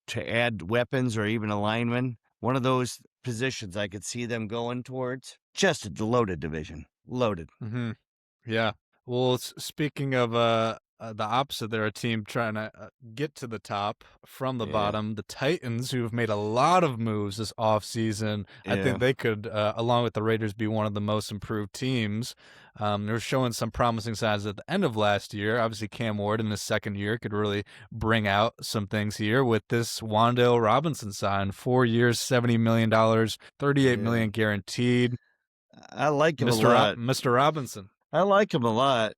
to add weapons or even a lineman. One of those positions I could see them going towards. Just a loaded division. Loaded. Mm-hmm. Yeah. Well, speaking of the opposite, they're a team trying to get to the top from the Yeah. bottom. The Titans, who have made a lot of moves this offseason, I Yeah. think they could, along with the Raiders, be one of the most improved teams. They're showing some promising signs at the end of last year. Obviously, Cam Ward in his second year could really bring out some things here with this Wan'Dale Robinson sign, 4 years, $70 million, 38 Yeah. million guaranteed. I like him a lot. Mr. Robinson. I like him a lot.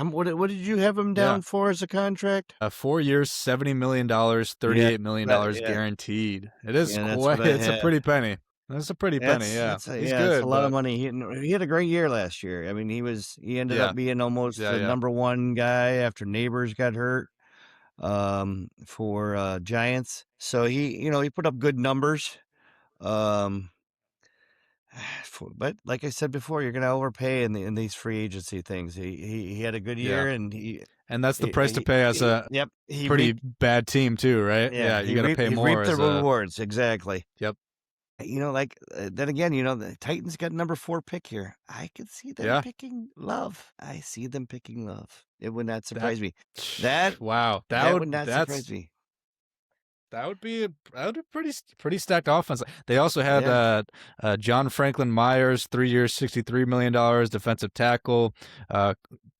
What did you have him Yeah. down for as a contract? 4 years, $70 million, Yeah. $38 million Yeah. guaranteed. It is Yeah, that's what quite. I It's a had. pretty penny. That's a pretty penny. Yeah, he's It's a good, lot of but money. He had a great year last year. I mean, he ended yeah, up being almost yeah, the yeah, number one guy after Neighbors got hurt for Giants. So he put up good numbers. Um, but like I said before, you're gonna overpay in these free agency things. He had a good yeah. year, and And that's the price to pay as a yep, he pretty reaped. bad team too, right? Yeah, Yeah, you got to pay he more reaped the as a. rewards exactly. Yep. Like then again, the Titans got number 4 pick here. I could see them Yeah. picking Love. I see them picking Love. It would not That. surprise me. That Wow. that would not surprise me. That would be pretty stacked offense. They also had Yeah. John Franklin Myers, 3 years, $63 million, defensive tackle.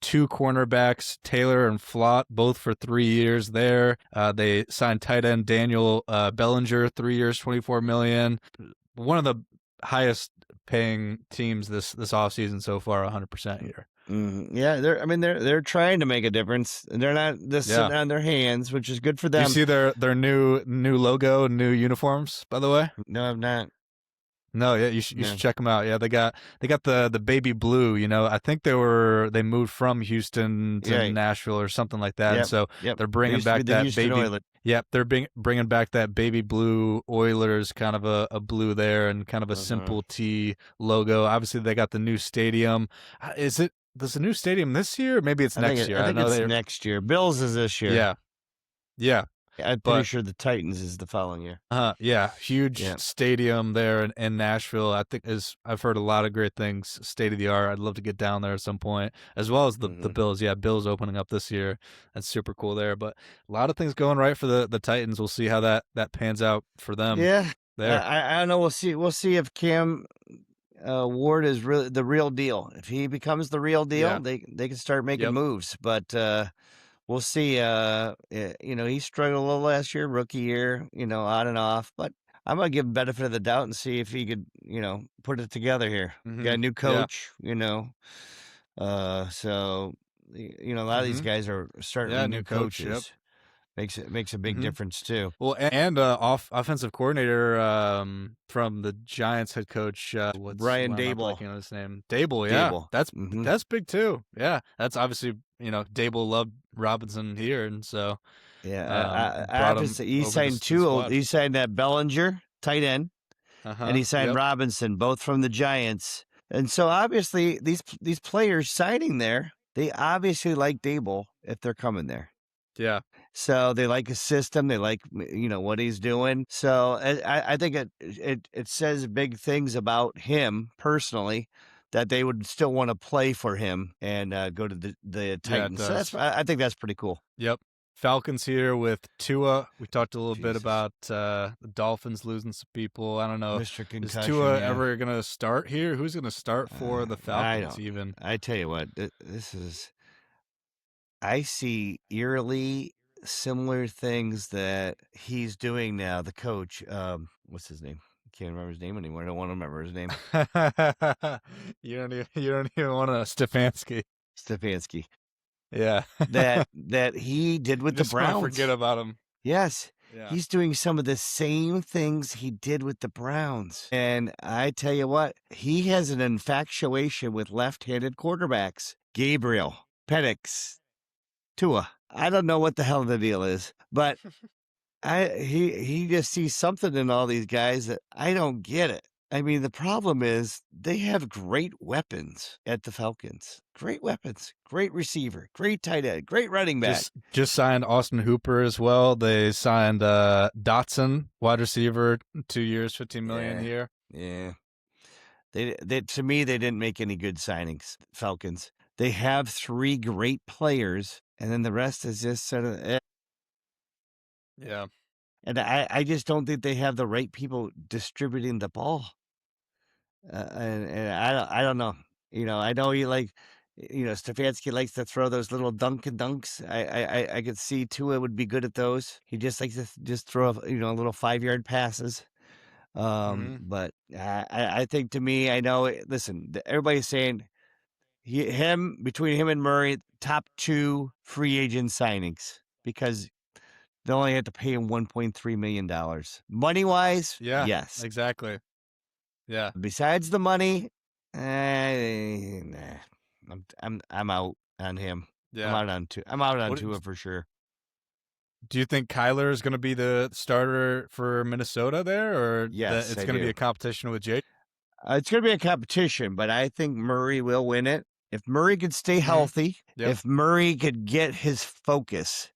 Two cornerbacks, Taylor and Flott, both for 3 years there. They signed tight end Daniel Bellinger, 3 years, $24 million. One of the highest paying teams this offseason so far, 100% here. Yeah, they're trying to make a difference. They're not just sitting on their hands, which is good for them. You see their new logo, new uniforms, by the way? No, I'm not. No, yeah, you should check them out. Yeah, they got the baby blue. I think they moved from Houston to Nashville or something like that. And so they're bringing back that baby. Oilers. Yep, they're bringing back that baby blue Oilers, kind of a blue there, and kind of a simple T logo. Obviously, they got the new stadium. Does the new stadium this year? Or maybe it's next year. I think it's next year. Bills is this year. Yeah, yeah. I'm pretty sure the Titans is the following year. Yeah, huge stadium there in Nashville. I think I've heard a lot of great things, state of the art. I'd love to get down there at some point, as well as the Bills. Yeah, Bills opening up this year. That's super cool there. But a lot of things going right for the Titans. We'll see how that pans out for them. Yeah, there. I don't know. We'll see if Cam Ward is really the real deal. If he becomes the real deal, Yeah. they can start making Yep. moves. But we'll see. He struggled a little last year, rookie year, on and off. But I'm gonna give him benefit of the doubt and see if he could, put it together here. Got Mhm. a new Yeah. coach, so a lot of these Mhm. guys are starting Yeah, with new new coach, yep. coaches. Makes a big Mhm. difference too. Well, and offensive coordinator from the Giants head coach. Brian Why am I Dable. blanking on his name? Dable. Yeah, Dable. Hmm. that's big too. Yeah, that's obviously Dable loved Robinson here, and so Yeah, I brought have to him say he over to signed the two. squad. He signed that Bellinger, tight end, Uh and huh. he signed Yep. Robinson, both from the Giants. And so obviously these players signing there, they obviously like Dable if they're coming there. Yeah. So they like his system. They like what he's doing. So I think it says big things about him personally that they would still want to play for him and go to the Yeah, it Titans. So does. I think that's pretty cool. Yep. Falcons here with Tua. We talked a little bit Jesus, about the Dolphins losing some people. I don't know. Mr. Is Concussion, Tua yeah. ever going to start here? Who's going to start for the I Falcons don't. even? I tell you what, this is. I see eerily similar things that he's doing now. The coach, what's his name? I can't remember his name anymore. I don't want to remember his name. You don't even want to Stefanski. Stefanski. Yeah. That he did You with the just want to forget Browns. about him. Yes. Yeah. He's doing some of the same things he did with the Browns. And I tell you what, he has an infatuation with left-handed quarterbacks. Gabriel, Penix, Tua. I don't know what the hell the deal is, but he just sees something in all these guys that I don't get it. I mean, the problem is they have great weapons at the Falcons. Great weapons, great receiver, great tight end, great running back. Just signed Austin Hooper as well. They signed Dotson, wide receiver, 2 years, 15 million Yeah, here. yeah. They to me they didn't make any good signings. Falcons. They have three great players, and then the rest is just sort of. Yeah. And I just don't think they have the right people distributing the ball. And I don't know. I know he Stefanski likes to throw those little dunks. I could see Tua would be good at those. He just likes to just throw little 5-yard passes. Mhm. But I think to me, I know. Listen, everybody's saying between him and Murray, top 2 free agent signings because they only had to pay him $1.3 million. Money wise, Yeah, yes. exactly. Yeah. Besides the money, nah, I'm out on him. Yeah. I'm out on What Tua for sure. do you think Kyler is going to be the starter for Minnesota there, or that Yes, it's I going to be do. a competition with Jake? It's going to be a competition, but I think Murray will win it. If Murray could stay Mhm. healthy, Yep. if Murray could get his focus.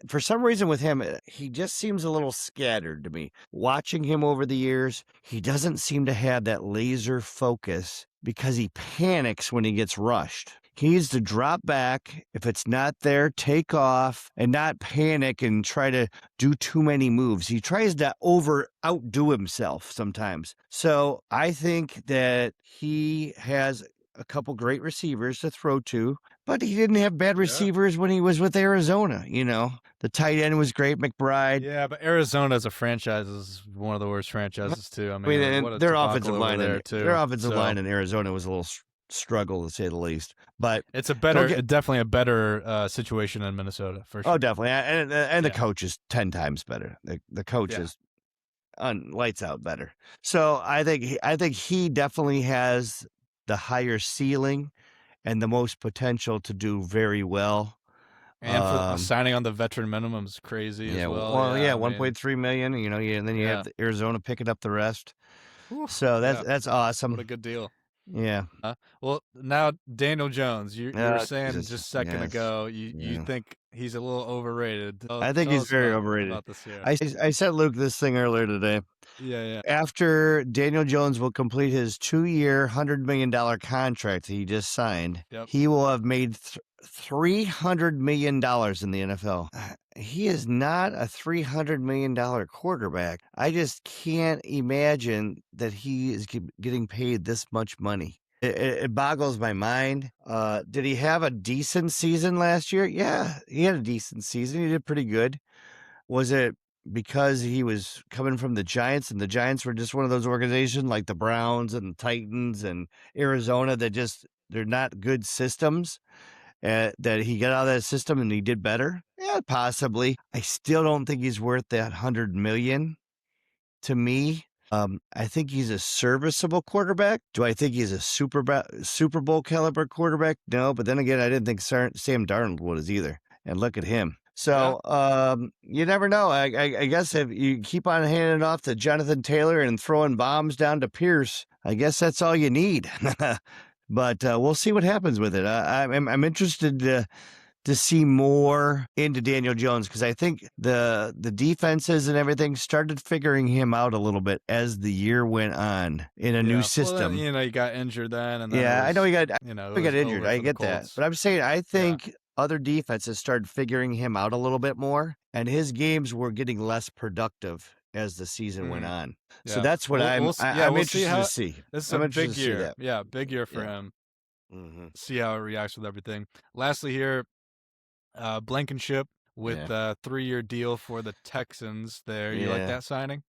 For some reason with him, he just seems a little scattered to me. Watching him over the years, he doesn't seem to have that laser focus because he panics when he gets rushed. He needs to drop back. If it's not there, take off and not panic and try to do too many moves. He tries to outdo himself sometimes. So I think that he has a couple great receivers to throw to, but he didn't have bad Yeah. receivers when he was with Arizona. The tight end was great, McBride. Yeah, but Arizona as a franchise is one of the worst franchises too. I mean, like And what a their debacle offensive over line there and their too. offensive So line in Arizona was a little struggle to say the least. But it's don't get definitely a better situation in Minnesota for sure. oh, definitely, and the Yeah. coach is 10 times better. The coach Yeah. is lights out better. So I think he definitely has the higher ceiling and the most potential to do very well. And for signing on the veteran minimum is crazy as Yeah, well. well, Yeah, yeah, I mean, 1.3 million. And then you have yeah. the Arizona picking up the rest. Whew, So yeah. that's What a awesome. good deal. Yeah. Well, now Daniel Jones, you were Oh, saying Jesus. just a second Yes. ago you Yeah. think he's a little overrated. I think Tell he's us very about overrated. this year. I sent Luke this thing earlier today. Yeah, yeah. After Daniel Jones will complete his 2-year, $100 million contract he just signed, Yep. he will have made $300 million in the NFL. He is not a $300 million quarterback. I just can't imagine that he is getting paid this much money. It boggles my mind. Did he have a decent season last year? Yeah, he had a decent season. He did pretty good. Was it because he was coming from the Giants, and the Giants were just one of those organizations like the Browns and the Titans and Arizona that they're not good systems, that he got out of that system and he did better? Yeah, possibly. I still don't think he's worth that $100 million to me. I think he's a serviceable quarterback. Do I think he's a Super Bowl caliber quarterback? No, but then again, I didn't think Sam Darnold was either. And look at him. Yeah. So you never know. I guess if you keep on handing it off to Jonathan Taylor and throwing bombs down to Pierce, I guess that's all you need. But we'll see what happens with it. I'm interested to see more into Daniel Jones, because I think the defenses and everything started figuring him out a little bit as the year went on in a new Yeah. Well, system. he got injured then, and then Yeah, I know he got it was injured. over I for the get that. Colts. But I'm saying I Yeah. think other defenses started figuring him out a little bit more, and his games were getting less productive as the season went Mm, on. So yeah. that's what I'm We'll see interested to how see. this is a I'm interested big to see year. that. Yeah, big year for Yeah. him. Hmm. See how it reacts with everything. Lastly, here, Blankenship with Yeah. a 3-year deal for the Texans. There, you like Yeah. that signing?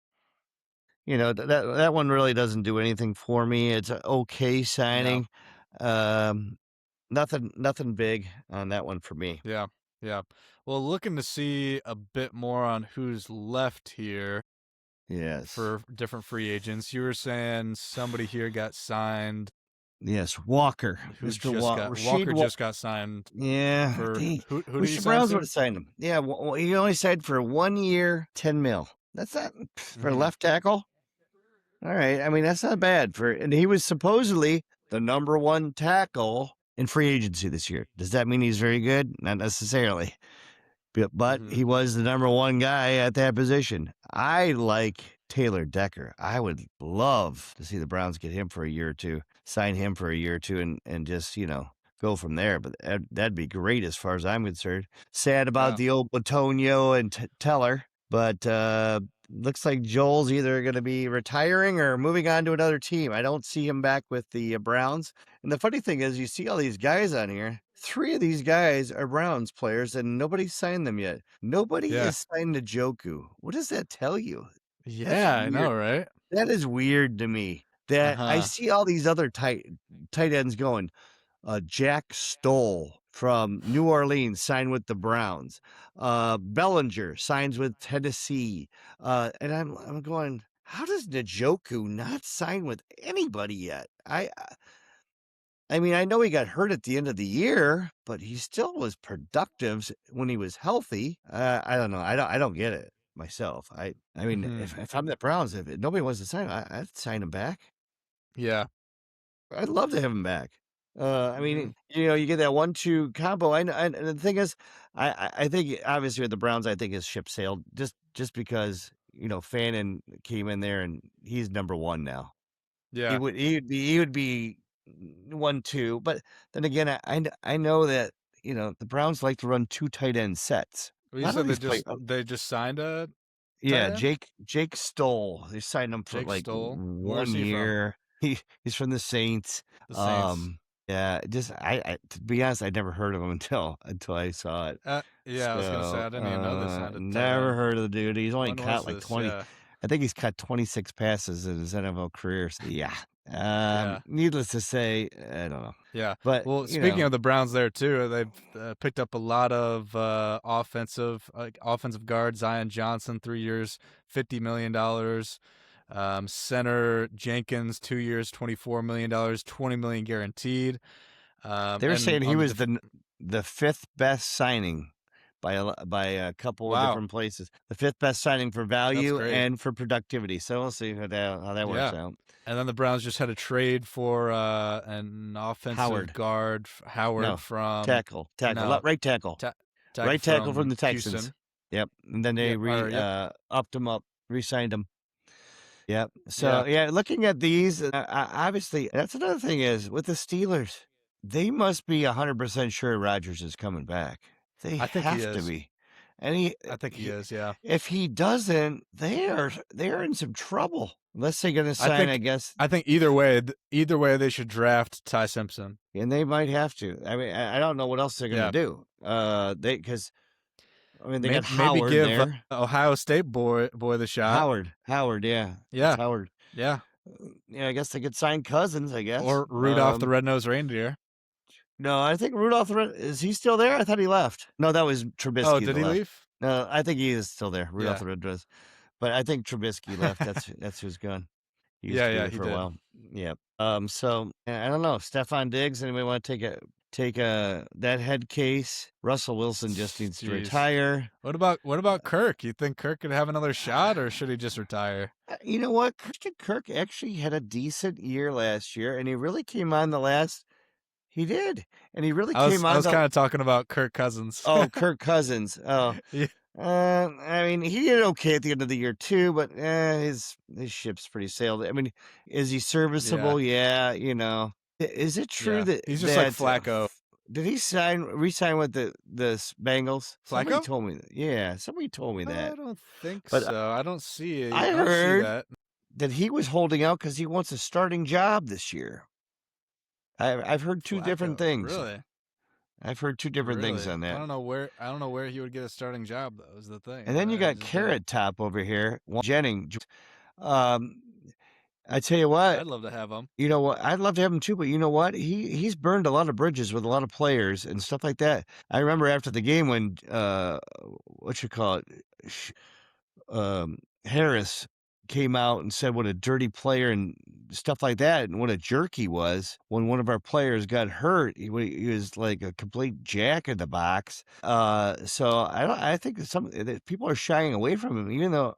That one really doesn't do anything for me. It's an okay Yeah, signing. Um, nothing big on that one for me. yeah, yeah. Well, looking to see a bit more on who's left here Yes. for different free agents. You were saying somebody here got signed. Yes, Walker, Who Mr. just got Rashid Walker Walker. just got signed Yeah, for who did wish he the sign Browns would for? have signed him. Yeah, he only signed for 1 year, 10 mil. That's not for a Hmm. left tackle. All right, I mean that's not bad and he was supposedly the number one tackle in free agency this year. Does that mean he's very good? Not necessarily. But Hmm. he was the number one guy at that position. I like Taylor Decker. I would love to see the Browns get him for a year or two, sign him for a year or two, and just, go from there. But that'd be great as far as I'm concerned. Sad about Yeah, the old Batonio and Teller, but looks like Joel's either going to be retiring or moving on to another team. I don't see him back with the Browns. And the funny thing is, you see all these guys on here. 3 of these guys are Browns players, and nobody's signed them yet. Nobody yeah, has signed Njoku. What does that tell you? That's yeah. I weird. know, right? That is weird to me. That I Uh-huh. see all these other tight ends going. Jack Stoll from New Orleans signed with the Browns. Bellinger signs with Tennessee. And I'm going, how does Njoku not sign with anybody yet? I mean, I know he got hurt at the end of the year, but he still was productive when he was healthy. I don't know. I don't get it myself. I mean, Hmm. if I'm the Browns, if nobody wants to sign him, I'd sign him back. Yeah. I'd love to have him back. I Hmm. mean, you get that 1-2 combo. And the thing is, I think obviously with the Browns, I think his ship sailed just because Fannin came in there and he's number one now. Yeah. He would be 1-2, but then again, I know that the Browns like to run 2 tight end sets. Well, A you lot of said these play. they just signed a tight Yeah, end. Jake Stoll. They signed him for Jake like Stoll. Where's 1 he from? year. He's from the Saints. The Saints. Yeah, just to be honest, I'd never heard of him until I saw it. Yeah, I was gonna say I So, didn't even know they signed a tight never end. heard of the dude. He's only When was caught like this? 20. Yeah. I think he's caught 26 passes in his NFL career. So yeah. Yeah. Needless to say, I don't know. Yeah. But, Well, speaking of the Browns there too, they've picked up a lot of offensive guard. Zion Johnson, 3 years, $50 million. Center Jenkins, 2 years, $24 million, $20 million guaranteed. they were And saying he on the was the fifth best signing by a couple of wow, different places. The fifth best signing for that's value great. and for productivity. So we'll see how that works Yeah. out. And then the Browns just had a trade for an offensive Howard. guard, Howard No. from Tackle. no Right tackle. ta- tackle Right tackle from from the Texans. Houston. Yep. And then they Yep. Or yep. upped him up, re-signed him. Yep. So Yeah. yeah, looking at these, obviously that's another thing is with the Steelers. They must be 100% sure Rodgers is coming back. They I think he have to is. be. And he, I think he he is. Yeah. if he doesn't, they are in some trouble. Unless they're going to I sign, I think. guess, I think either way, they should draft Ty Simpson. and they might have to. I mean, I don't know what else they're going to Yeah. do. Because I mean, they got Maybe Howard give there. Ohio State boy the shot. Howard, yeah, it's Yeah. Howard. Yeah. Yeah, I guess they could sign Cousins. I guess. Or Rudolph the Red-Nosed Reindeer. No, I think Rudolph. Is he still there? I thought he left. No, that was Oh, Trubisky did that he left. leave? No, I think he is still there. Rudolph Yeah. the Red Dress. But I think Trubisky left. That's who's gone. He used Yeah, to be yeah, there he for a did. while. Yeah. So I don't know. Stephon Diggs. Anybody want to take a that head case? Russell Wilson just needs to Jeez. retire. What about Kirk? You think Kirk could have another shot, or should he just retire? You know what? Christian Kirk actually had a decent year last year, and he really came on the last. He did, and he really came I on was the. kind of talking about Kirk Cousins. Oh, Kirk Cousins. Oh, Yeah. I mean, he did okay at the end of the year too, but his ship's pretty sailed. I mean, is he Yeah. serviceable? Yeah, Is it true Yeah. that He's just like that Flacco. did he resign with the Bengals? Somebody Flacco? told me that. Yeah, somebody told me I that. don't think But so. I don't see it. I I don't see heard that. that he was holding out because he wants a starting job this year. I've heard two different Flacco. things. Really? I've heard two different things Really? on that. I don't know where he would get a starting job though, is the thing. And then you I got just don't. Carrot Top over here, Jennings. Um, I tell you what, I'd love to have him. you know what? I'd love to have him too, but you know what? He's burned a lot of bridges with a lot of players and stuff like that. I remember after the game when what you call it, Harris came out and said what a dirty player and stuff like that, and what a jerk he was when one of our players got hurt. He was like a complete jack in the box. So I think that people are shying away from him, even though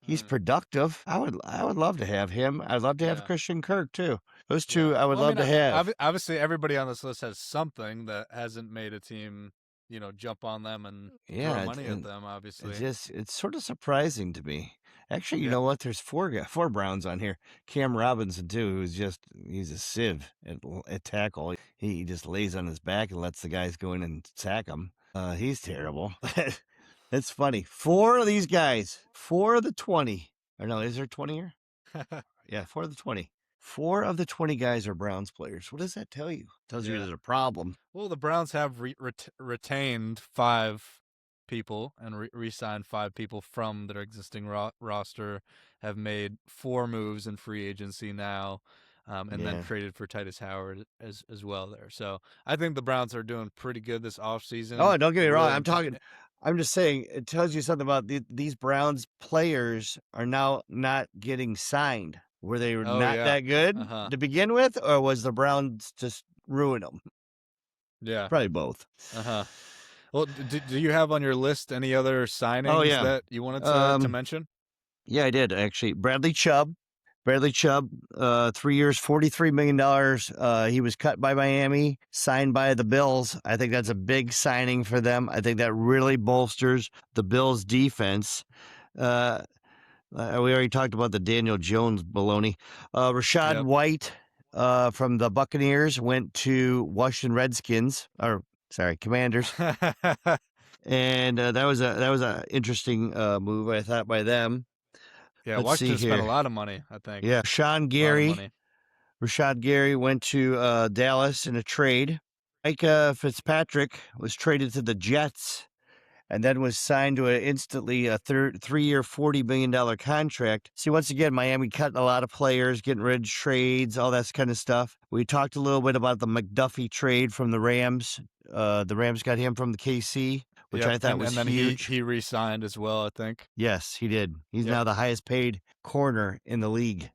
he's Hmm. productive. I would love to have him. I'd love to have Yeah. Christian Kirk too. Those Yeah. two I would Well, I love mean, to have. obviously everybody on this list has something that hasn't made a team, jump on them and throw Yeah, money at them, obviously. it's sort of surprising to me. Actually, you Yeah. know what? There's four Browns on here. Cam Robinson too, he's a sieve at tackle. He just lays on his back and lets the guys go in and sack him. He's terrible. It's funny. Four of these guys, 4 of the 20. Or no, is there 20 here? Yeah, 4 of the 20. 4 of the 20 guys are Browns players. What does that tell you? Tells you Yeah. there's a problem. Well, the Browns have retained 5 people and re-signed 5 people from their existing roster, have made 4 moves in free agency now, and then Yeah. traded for Titus Howard as well there. So I think the Browns are doing pretty good this offseason. Oh, don't get me wrong. Really, I'm just saying it tells you something about these Browns players are now not getting signed. Were they Oh, not yeah. that good Uh-huh. to begin with, or was the Browns just ruin them? Yeah. Probably both. Uh-huh. Well, do you have on your list any other signings yeah. that you wanted to mention? Yeah, I did actually. Bradley Chubb, 3 years, $43 million. He was cut by Miami, signed by the Bills. I think that's a big signing for them. I think that really bolsters the Bills' defense. We already talked about the Daniel Jones baloney. Rashad Yep. White from the Buccaneers went to Washington Redskins, Commanders, and that was a interesting move, I thought, by them. Yeah, Let's Washington see spent a here. lot of money, I think. Yeah, Money. Rashad Gary went to Dallas in a trade. Micah Fitzpatrick was traded to the Jets and then was signed to instantly a 3-year, $40 million contract. See, once again, Miami cutting a lot of players, getting rid of trades, all that kind of stuff. We talked a little bit about the McDuffie trade from the Rams. The Rams got him from the KC, which I thought was and then huge. he re-signed as well, I think. Yes, he did. He's Yep. now the highest paid corner in the league.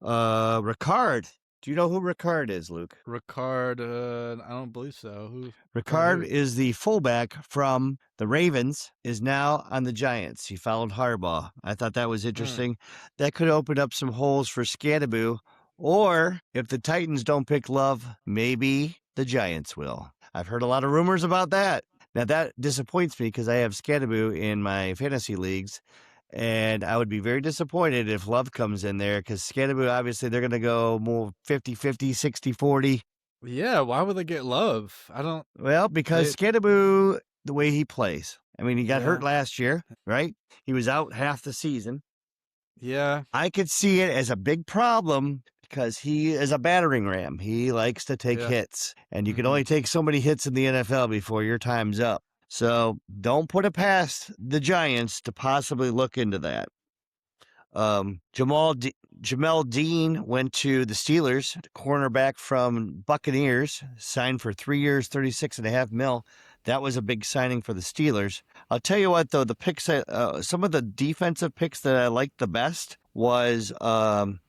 Ricard. Do you know who Ricard is, Luke? Ricard, I don't believe so. Ricard is the fullback from the Ravens, is now on the Giants. He followed Harbaugh. I thought that was interesting. That could open up some holes for Scadaboo. Or if the Titans don't pick Love, maybe the Giants will. I've heard a lot of rumors about that. Now, that disappoints me because I have Scadaboo in my fantasy leagues. And I would be very disappointed if Love comes in there because Scadaboo, obviously, they're going to go more 50-50, 60-40. Yeah, why would they get Love? I don't. Well, because They. Skidaboo, the way he plays. I mean, he got hurt Yeah. last year, right? He was out half the season. Yeah. I could see it as a big problem because he is a battering ram. He likes to take Yeah. hits, and you can Mm-hmm. only take so many hits in the NFL before your time's up. So don't put it past the Giants to possibly look into that. Jamel Dean went to the Steelers, cornerback from Buccaneers, signed for 3 years, 36.5 mil. That was a big signing for the Steelers. I'll tell you what, though, the picks, some of the defensive picks that I liked the best was um,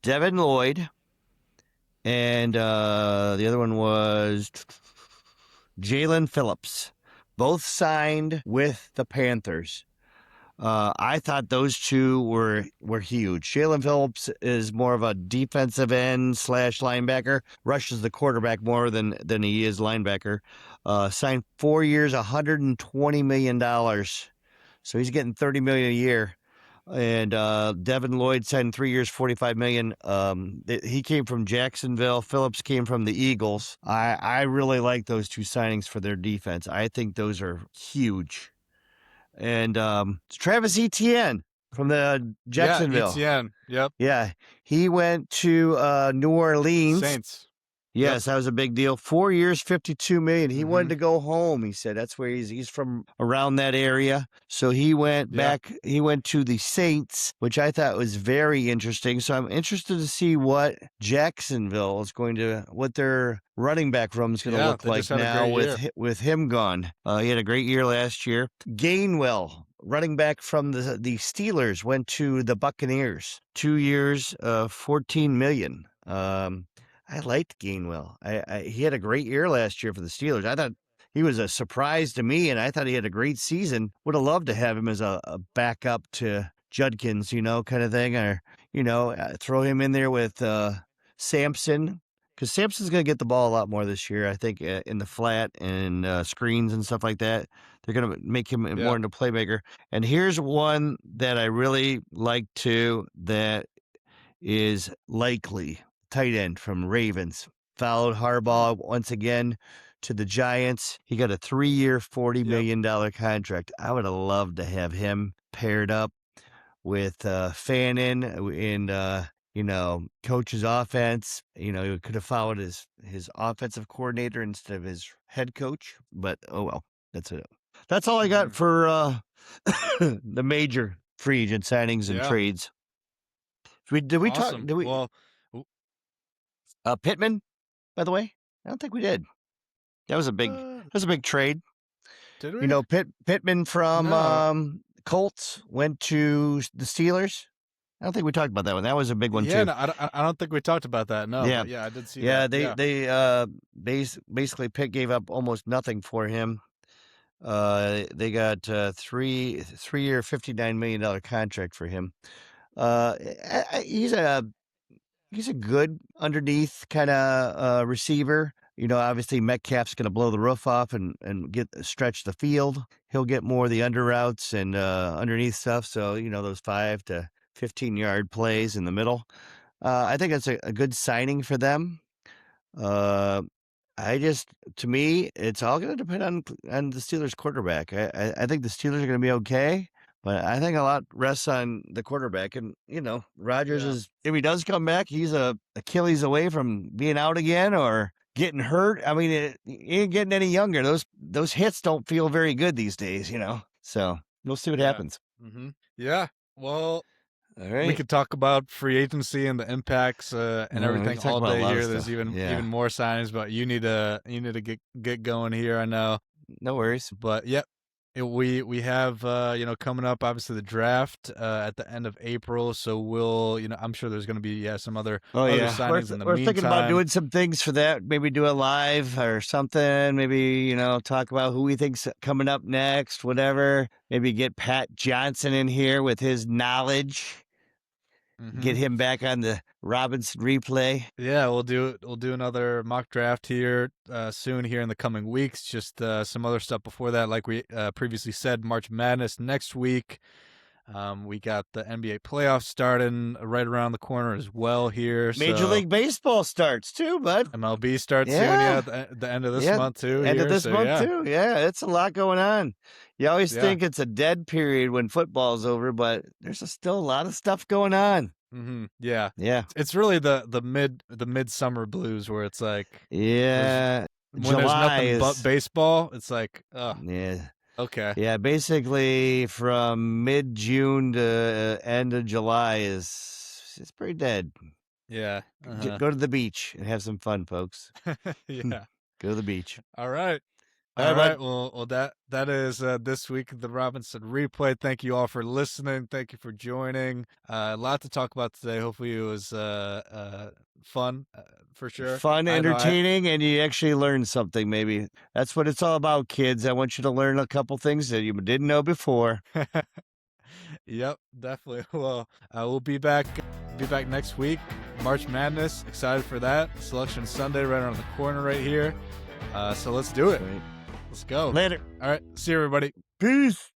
Devin Lloyd, and the other one was Jalen Phillips. Both signed with the Panthers. I thought those two were huge. Jalen Phillips is more of a defensive end slash linebacker, rushes the quarterback more than he is linebacker. Signed 4 years, $120 million, so he's getting $30 million a year. And Devin Lloyd signed 3 years, $45 million. He came from Jacksonville. Phillips came from the Eagles. I really like those two signings for their defense. I think those are huge. And Travis Etienne from the Yeah. Jacksonville. ETN. Yep. Yeah, he went to New Orleans. Saints. Yep. Yes, that was a big deal. 4 years, $52 million. He wanted Mm-hmm. to go home. He said that's where he's from, around that area. So he went Yeah. back. He went to the Saints, which I thought was very interesting. So I'm interested to see what Jacksonville is going to, what their running back room is going to Yeah. look They just like had a now great year. with him gone. He had a great year last year. Gainwell, running back from the Steelers, went to the Buccaneers. 2 years, $14 million. I liked Gainwell. He had a great year last year for the Steelers. I thought he was a surprise to me, and I thought he had a great season. Would have loved to have him as a backup to Judkins, kind of thing, or throw him in there with Sampson, because Sampson's going to get the ball a lot more this year. I think in the flat and screens and stuff like that. They're going to make him more Yeah. into playmaker. And here's one that I really like too. That is likely tight end from Ravens. Followed Harbaugh once again to the Giants. He got a 3-year, $40 Yep. million contract. I would have loved to have him paired up with Fannin and coach's offense. He could have followed his offensive coordinator instead of his head coach. But oh well, that's it. That's all I got Mm-hmm. for the major free agent signings and Yeah. trades. Did we talk? Awesome. Did we Well, w- Pittman? By the way, I don't think we did. That was a big. uh, That was a big trade. did we? Pittman from No. Colts went to the Steelers. I don't think we talked about that one. That was a big one Yeah. too. No, I don't think we talked about that. No, Yeah, but yeah, I did see yeah. that. They Yeah. they basically Pitt gave up almost nothing for him. They got 3-year, $59 million contract for him. He's a good underneath kind of receiver. Obviously Metcalf's going to blow the roof off and stretch the field. He'll get more of the under routes and underneath stuff. So those 5 to 15-yard plays in the middle. I think that's a good signing for them. Uh, to me, it's all going to depend on the Steelers quarterback. I think the Steelers are going to be okay, but I think a lot rests on the quarterback. And Rodgers Yeah. is, if he does come back, he's a Achilles away from being out again or getting hurt. I mean, he ain't getting any younger. Those hits don't feel very good these days. So we'll see what Yeah. happens. Mm-hmm. Yeah. Well, All we right. could talk about free agency and the impacts and We everything can talk all about a day lot of here. There's stuff. even Yeah. more signings, but you need to get going here. I know, No worries. but yep. We have coming up obviously the draft at the end of April, so we'll I'm sure there's going to be some Oh other yeah, we're signings in the we're thinking about meantime. doing some things for that. Maybe do it live or something. Maybe talk about who we think's coming up next. Whatever. Maybe get Pat Johnson in here with his knowledge. Mm-hmm. Get him back on the Robinson replay. Yeah, we'll do another mock draft here soon here in the coming weeks. Just some other stuff before that, like we previously said, March Madness next week. We got the NBA playoffs starting right around the corner as well here. Major So League Baseball starts too, bud. MLB starts soon, Yeah. at the end of this Yeah. month too End of here. this So month yeah, too. Yeah, it's a lot going on. You always yeah. think it's a dead period when football's over, but there's still a lot of stuff going on. Yeah. Yeah. It's really the midsummer blues where it's like there's Yeah. when there's July nothing but is baseball, it's like, oh, yeah. okay. Yeah, basically from mid-June to end of July is it's pretty dead. Yeah. Uh-huh. Go to the beach and have some fun, folks. Yeah. Go to the beach. All right. All All right, right. bud. Well, that is this week the Robinson replay. Thank you all for listening. Thank you for joining. A lot to talk about today. Hopefully, it was fun for sure. Fun, I know I. entertaining, and you actually learn something. Maybe that's what it's all about, kids. I want you to learn a couple things that you didn't know before. Yep, definitely. Well, we'll be back. Be back next week. March Madness. Excited for that. Selection Sunday right around the corner right here. So let's do it. Right. Let's go. Later. All right. See you, everybody. Peace.